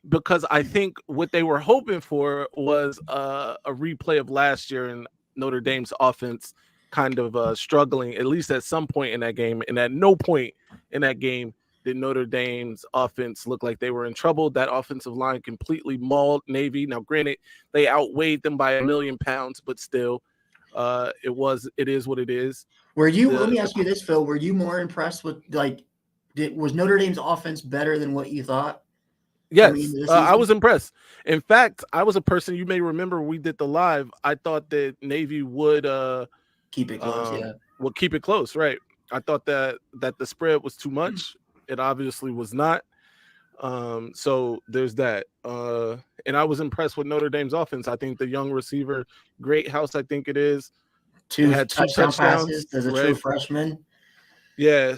because I think what they were hoping for was a replay of last year and Notre Dame's offense kind of struggling, at least at some point in that game. And at no point in that game did Notre Dame's offense look like they were in trouble. That offensive line completely mauled Navy. Now, granted, they outweighed them by 1,000,000 pounds, but still, it is what it is. Let me ask you this, Phil. Were you more impressed with, was Notre Dame's offense better than what you thought? Yes, I was impressed. In fact, I was a person, you may remember we did the live. I thought that Navy would keep it close. Would keep it close, right? I thought that the spread was too much. It obviously was not. So there's that. And I was impressed with Notre Dame's offense. I think the young receiver, Great House, I think it is, Two had two touchdown touchdowns passes as a right? true freshman. Yeah.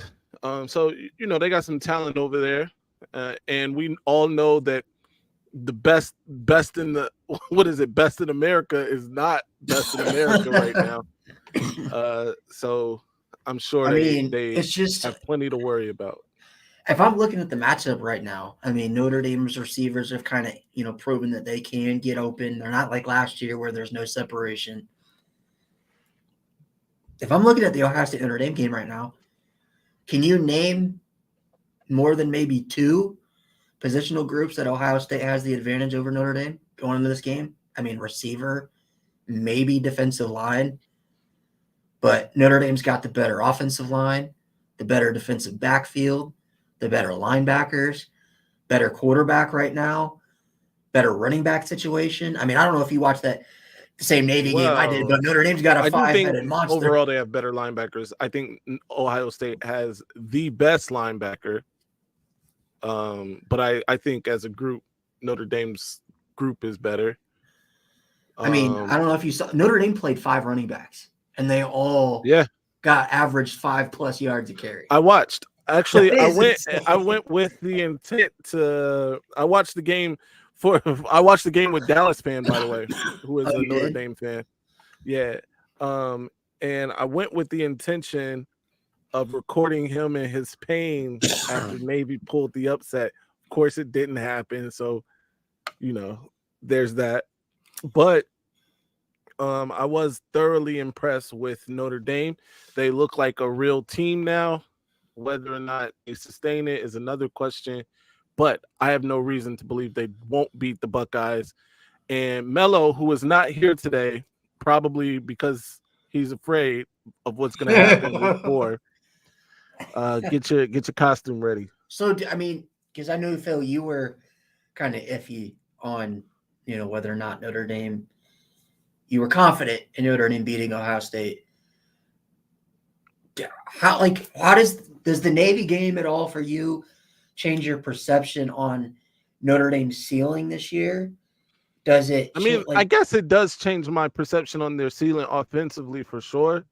So they got some talent over there, and we all know that the best in the what is it? Best in America is not best in America right now. So I'm sure they it's just have plenty to worry about. if I'm looking at the matchup right now, I mean, Notre Dame's receivers have kind of, proven that they can get open. They're not like last year where there's no separation. If I'm looking at the Ohio State Notre Dame game right now, can you name more than maybe two positional groups that Ohio State has the advantage over Notre Dame going into this game? I mean, receiver, maybe defensive line, but Notre Dame's got the better offensive line, the better defensive backfield, the better linebackers, better quarterback right now, better running back situation. I mean, I don't know if you watched the same Navy game I did, but Notre Dame's got a five-headed monster. Overall, they have better linebackers. I think Ohio State has the best linebacker. But I think as a group, Notre Dame's group is better. I mean, I don't know if you saw Notre Dame played 5 running backs, and they all got averaged 5+ yards a carry. I watched. Actually, I went with the intent to. I watched the game with Dallas fan, by the way, who is a Notre Dame fan. Yeah. And I went with the intention of recording him in his pain after Navy pulled the upset. Of course, it didn't happen. So, there's that. But I was thoroughly impressed with Notre Dame. They look like a real team now. Whether or not they sustain it is another question. But I have no reason to believe they won't beat the Buckeyes. And Mello, who is not here today, probably because he's afraid of what's going to happen in week 4. Get your costume ready. So, I mean, because I know, Phil, you were kind of iffy on, whether or not Notre Dame, you were confident in Notre Dame beating Ohio State. How does the Navy game at all for you change your perception on Notre Dame's ceiling this year? Does it? I guess it does change my perception on their ceiling offensively for sure.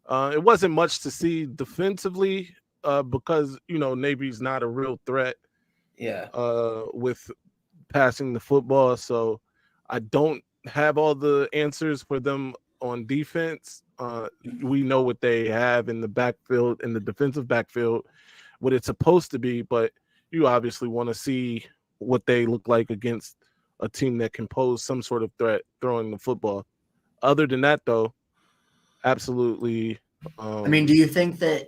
It wasn't much to see defensively because Navy's not a real threat. Yeah. With passing the football, so I don't have all the answers for them on defense. We know what they have in the backfield, in the defensive backfield, what it's supposed to be, but you obviously want to see what they look like against a team that can pose some sort of threat throwing the football. Other than that, though, absolutely. Do you think that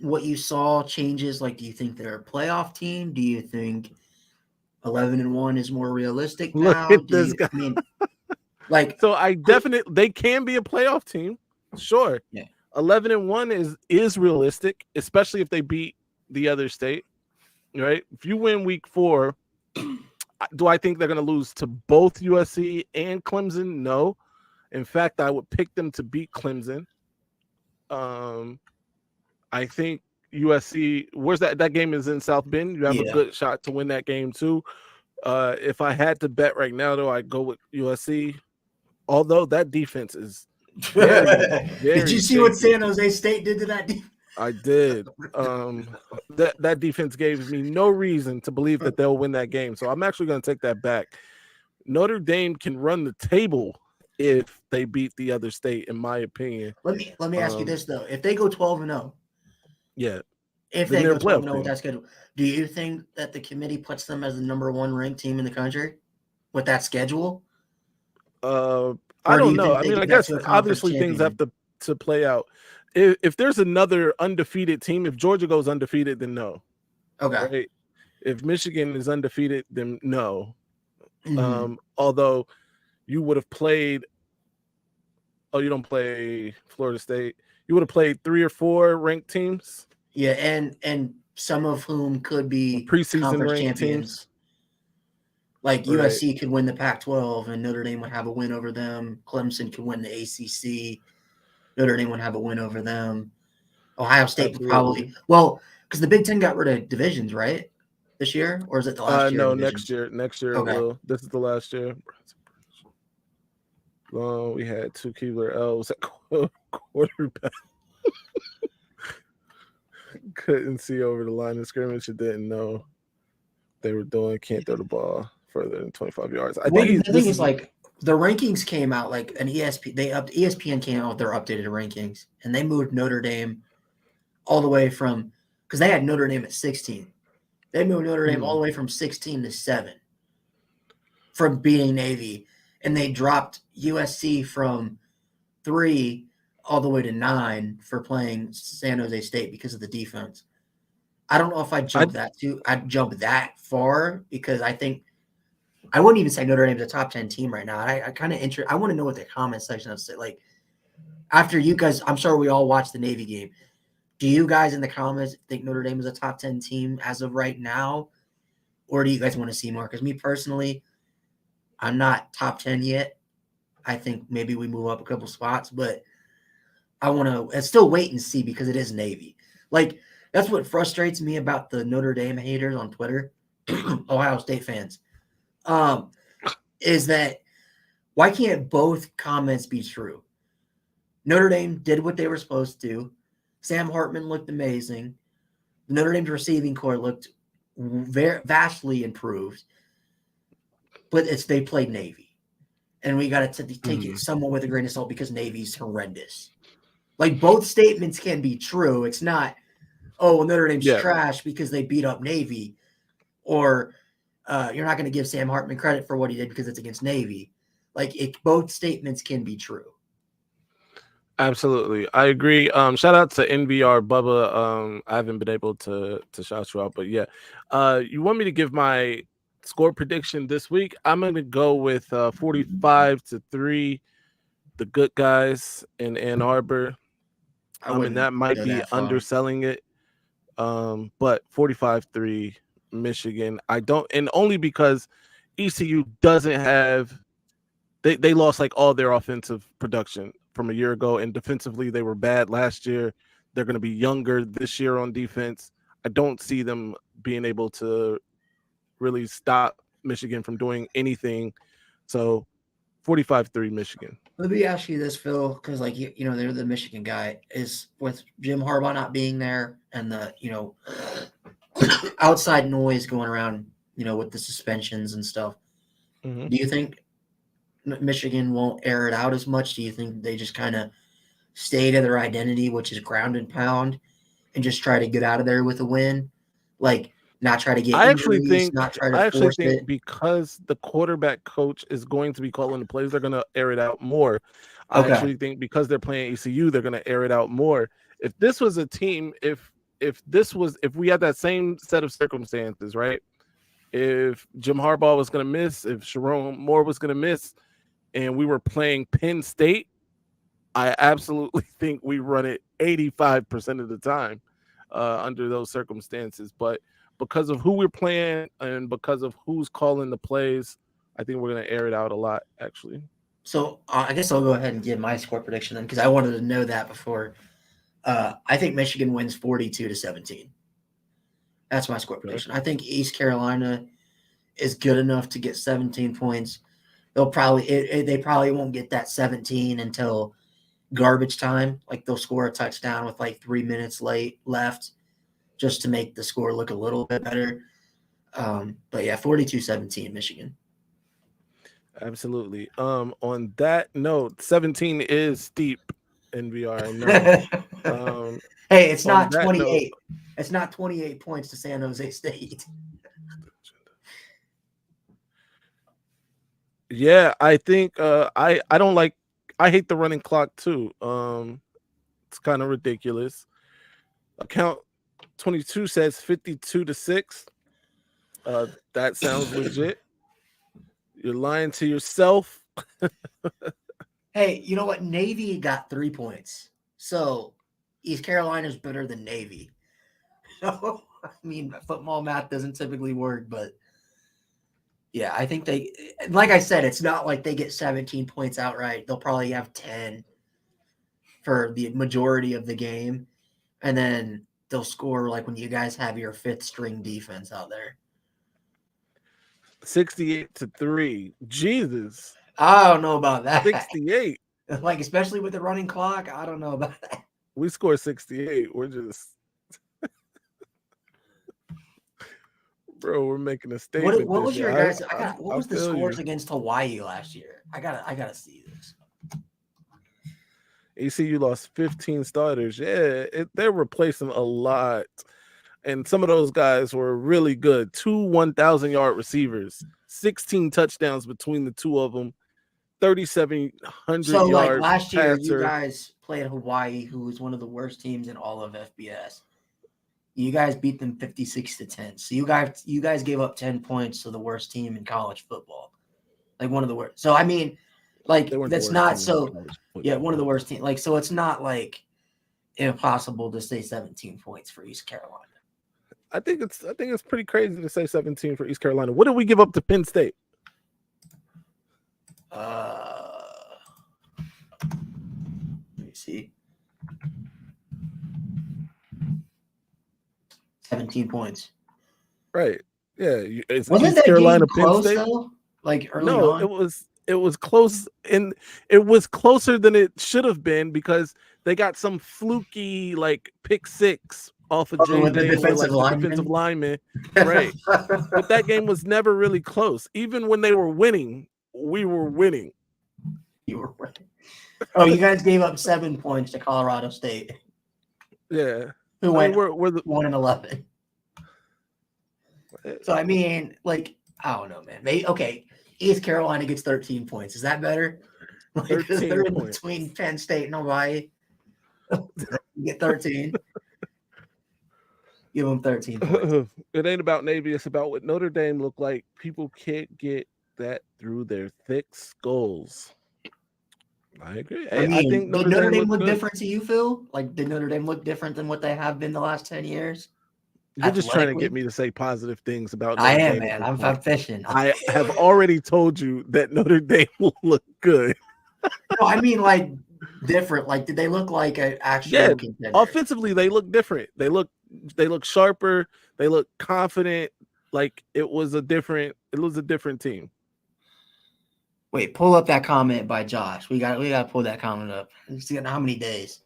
what you saw changes? Like, do you think they're a playoff team? Do you think 11-1 is more realistic now? Look at this guy. So they can be a playoff team. Sure. Yeah. 11-1 is realistic, especially if they beat the other state. Right? If you win week 4, do I think they're going to lose to both USC and Clemson? No. In fact, I would pick them to beat Clemson. I think USC, where's that game is in South Bend. You have a good shot to win that game too. If I had to bet right now, though, I'd go with USC. Although that defense is very, very Did you see what San Jose State did to that defense? I did. That defense gave me no reason to believe that they'll win that game. So I'm actually going to take that back. Notre Dame can run the table if they beat the other state, in my opinion. Let me ask you this though: if they go 12-0, if they go 12-0 with that schedule, do you think that the committee puts them as the number 1 ranked team in the country with that schedule? I don't know. I guess obviously things have to play out. If there's another undefeated team, if Georgia goes undefeated, then no. Okay. Right? If Michigan is undefeated, then no. Mm-hmm. Although you would have played. Oh, you don't play Florida State. You would have played 3 or 4 ranked teams. Yeah, and some of whom could be preseason ranked champions. Teams. Like USC could win the Pac-12, and Notre Dame would have a win over them. Clemson could win the ACC. Notre Dame would have a win over them. Ohio State would probably. Well, Because the Big Ten got rid of divisions, right? This year, or is it the last year? No, divisions? next year Okay. it will. This is the last year. We had two Keebler L's at quarterback. Couldn't see over the line of scrimmage. And didn't know they were doing. Can't throw the ball further than 25 yards. I think the thing is like the rankings came out like an ESPN came out with their updated rankings, and they moved Notre Dame all the way from because they had Notre Dame at 16. They moved Notre Dame all the way from 16 to 7 from beating Navy, and they dropped USC from 3 all the way to 9 for playing San Jose State because of the defense. I don't know if I'd jump that far because I think I wouldn't even say Notre Dame's a top 10 team right now. I kind of I want to know what the comment section has to say. Like after you guys, I'm sure we all watched the Navy game. Do you guys in the comments think Notre Dame is a top 10 team as of right now? Or do you guys want to see more? Because me personally, I'm not top 10 yet. I think maybe we move up a couple spots, but I want to still wait and see because it is Navy. Like, that's what frustrates me about the Notre Dame haters on Twitter, Ohio State fans, is that why can't both comments be true? Notre Dame did what they were supposed to do. Sam Hartman looked amazing. Notre Dame's receiving core looked vastly improved, but they played Navy, and we got to take it somewhat with a grain of salt because Navy's horrendous. Like both statements can be true. It's not, oh, Notre Dame's trash because they beat up Navy, or you're not going to give Sam Hartman credit for what he did because it's against Navy. Like both statements can be true. Absolutely, I agree. Shout out to NVR Bubba. I haven't been able to shout you out, but yeah, you want me to give my score prediction this week? I'm going to go with 45-3. The good guys in Ann Arbor. I mean that might be underselling it, but 45-3 Michigan. I don't, and only because ECU doesn't have. They lost like all their offensive production from a year ago, and defensively they were bad last year. They're going to be younger this year on defense. I don't see them being able to really stop Michigan from doing anything. So 45-3 Michigan. Let me ask you this, Phil, because like you know, they're the Michigan guy. Is with Jim Harbaugh not being there and the outside noise going around, with the suspensions and stuff. Do you think Michigan won't air it out as much? Do you think they just kind of stay to their identity, which is ground and pound, and just try to get out of there with a win? Like not try to get injuries, not try to force it. Because the quarterback coach is going to be calling the plays, they're going to air it out more. I actually think because they're playing ECU, they're going to air it out more. If this was a team, if we had that same set of circumstances, right? If Jim Harbaugh was going to miss, if Sharon Moore was going to miss, and we were playing Penn State, I absolutely think we run it 85% of the time under those circumstances. But because of who we're playing and because of who's calling the plays, I think we're going to air it out a lot, actually. So I guess I'll go ahead and give my score prediction then because I wanted to know that before. I think Michigan wins 42-17. That's my score prediction. I think East Carolina is good enough to get 17 points. They probably won't get that 17 until garbage time. Like they'll score a touchdown with like 3 minutes left just to make the score look a little bit better. But yeah, 42-17 Michigan. Absolutely. On that note, 17 is steep, NVR. I know. Hey, it's not 28. It's not 28 points to San Jose State. Yeah, I think I don't like. I hate the running clock too. It's kind of ridiculous. Account 22 says 52-6. That sounds legit. You're lying to yourself. Hey, you know what? Navy got 3 points. So East Carolina's better than Navy. So, I mean, football math doesn't typically work, but yeah, I think like I said, it's not like they get 17 points outright. They'll probably have 10 for the majority of the game. And then they'll score like when you guys have your fifth string defense out there. 68-3. Jesus. I don't know about that. 68. Like, especially with the running clock, I don't know about that. We scored 68. We're just bro, we're making a statement. What was your guys? What was the feel scores you. against Hawaii last year? I gotta see this. ECU lost 15 starters. Yeah, they're replacing a lot. And some of those guys were really good. 2 1,000-yard receivers, 16 touchdowns between the two of them, 3,700 So, like yard last year, passer. you guys played Hawaii, who was one of the worst teams in all of FBS. You guys beat them 56-10. So you guys gave up 10 points to the worst team in college football, like one of the worst. So I mean, like that's not so. Yeah, one of the worst teams. Like so, it's not like impossible to say 17 points for East Carolina. I think it's pretty crazy to say 17 for East Carolina. What did we give up to Penn State? Let me see. 17 points. Right. Yeah. Wasn't East that Carolina, game close Penn State? though? Like early No, on? it was close, and it was closer than it should have been because they got some fluky like pick six off of with the JJ, defensive defensive lineman. Right. But that game was never really close. Even when they were winning, we were winning. You were winning. Oh, you guys gave up 7 points to Colorado State. Yeah. Who went we're the 1-11. So I mean, like, I don't know, man. Okay, East Carolina gets 13 points. Is that better? Like, 13 they're in points. between Penn State and Hawaii. You get 13. Give them 13 points. It ain't about Navy. It's about what Notre Dame look like. People can't get that through their thick skulls. I agree. Hey, I think did Notre Dame look good. different to you, Phil? Like, did Notre Dame look different than what they have been the last 10 years? You're just trying to get me to say positive things about Notre I am, Dame. man. I'm fishing. I have already told you that Notre Dame will look good. No, I mean, like, different. Like, did they look like an actual contender? Offensively, they look different. They look sharper. They look confident. Like it was a different team. Wait, pull up that comment by Josh. We got to pull that comment up. Let's see how many days.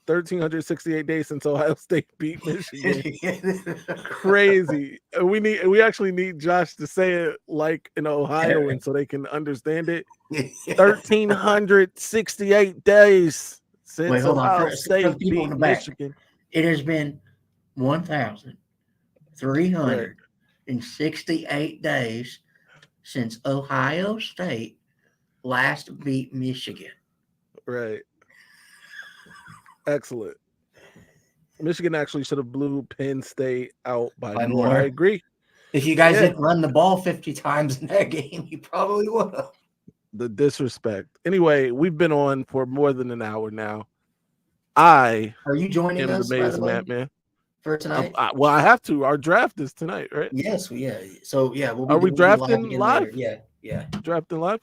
1,368 days since Ohio State beat Michigan. Crazy. We actually need Josh to say it like an Ohioan so they can understand it. 1,368 days since Ohio State beat Michigan. It has been 1,368 days since Ohio State last beat Michigan. Right. Excellent. Michigan actually should have blew Penn State out by more. I agree. If you guys didn't run the ball 50 times in that game, you probably would have. The disrespect. Anyway, we've been on for more than an hour now. Are you joining us, the Maize Mad Man for tonight? Well, I have to. Our draft is tonight, right? Yes, So are we drafting live? Yeah. Drafting live.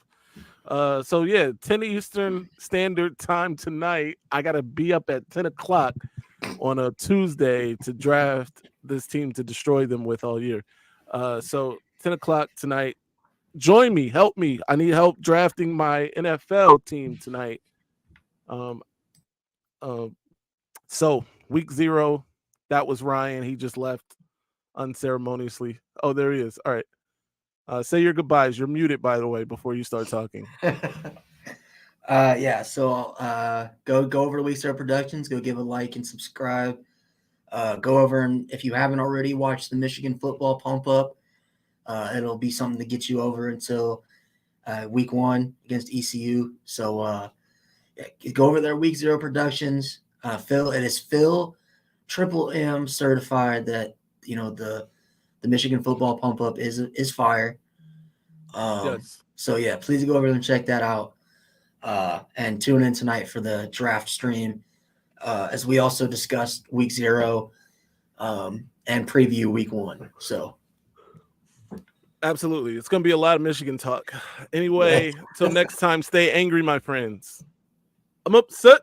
10 Eastern Standard Time tonight. I gotta be up at 10 o'clock on a Tuesday to draft this team to destroy them with all year. 10 o'clock tonight. Join me, help me. I need help drafting my NFL team tonight. So week 0, that was Ryan. He just left unceremoniously. Oh, there he is. All right. Say your goodbyes. You're muted, by the way, before you start talking. So go over to Week 0 Productions. Go give a like and subscribe. Go over and if you haven't already, watch the Michigan football pump up. It'll be something to get you over until week 1 against ECU. So go over there, Week 0 Productions. Phil, it is Phil Triple M certified that the Michigan football pump up is fire. Yes. So yeah, please go over and check that out. And tune in tonight for the draft stream. As we also discussed week 0 and preview week 1. So absolutely. It's gonna be a lot of Michigan talk. Anyway, till next time, stay angry, my friends. I'm upset.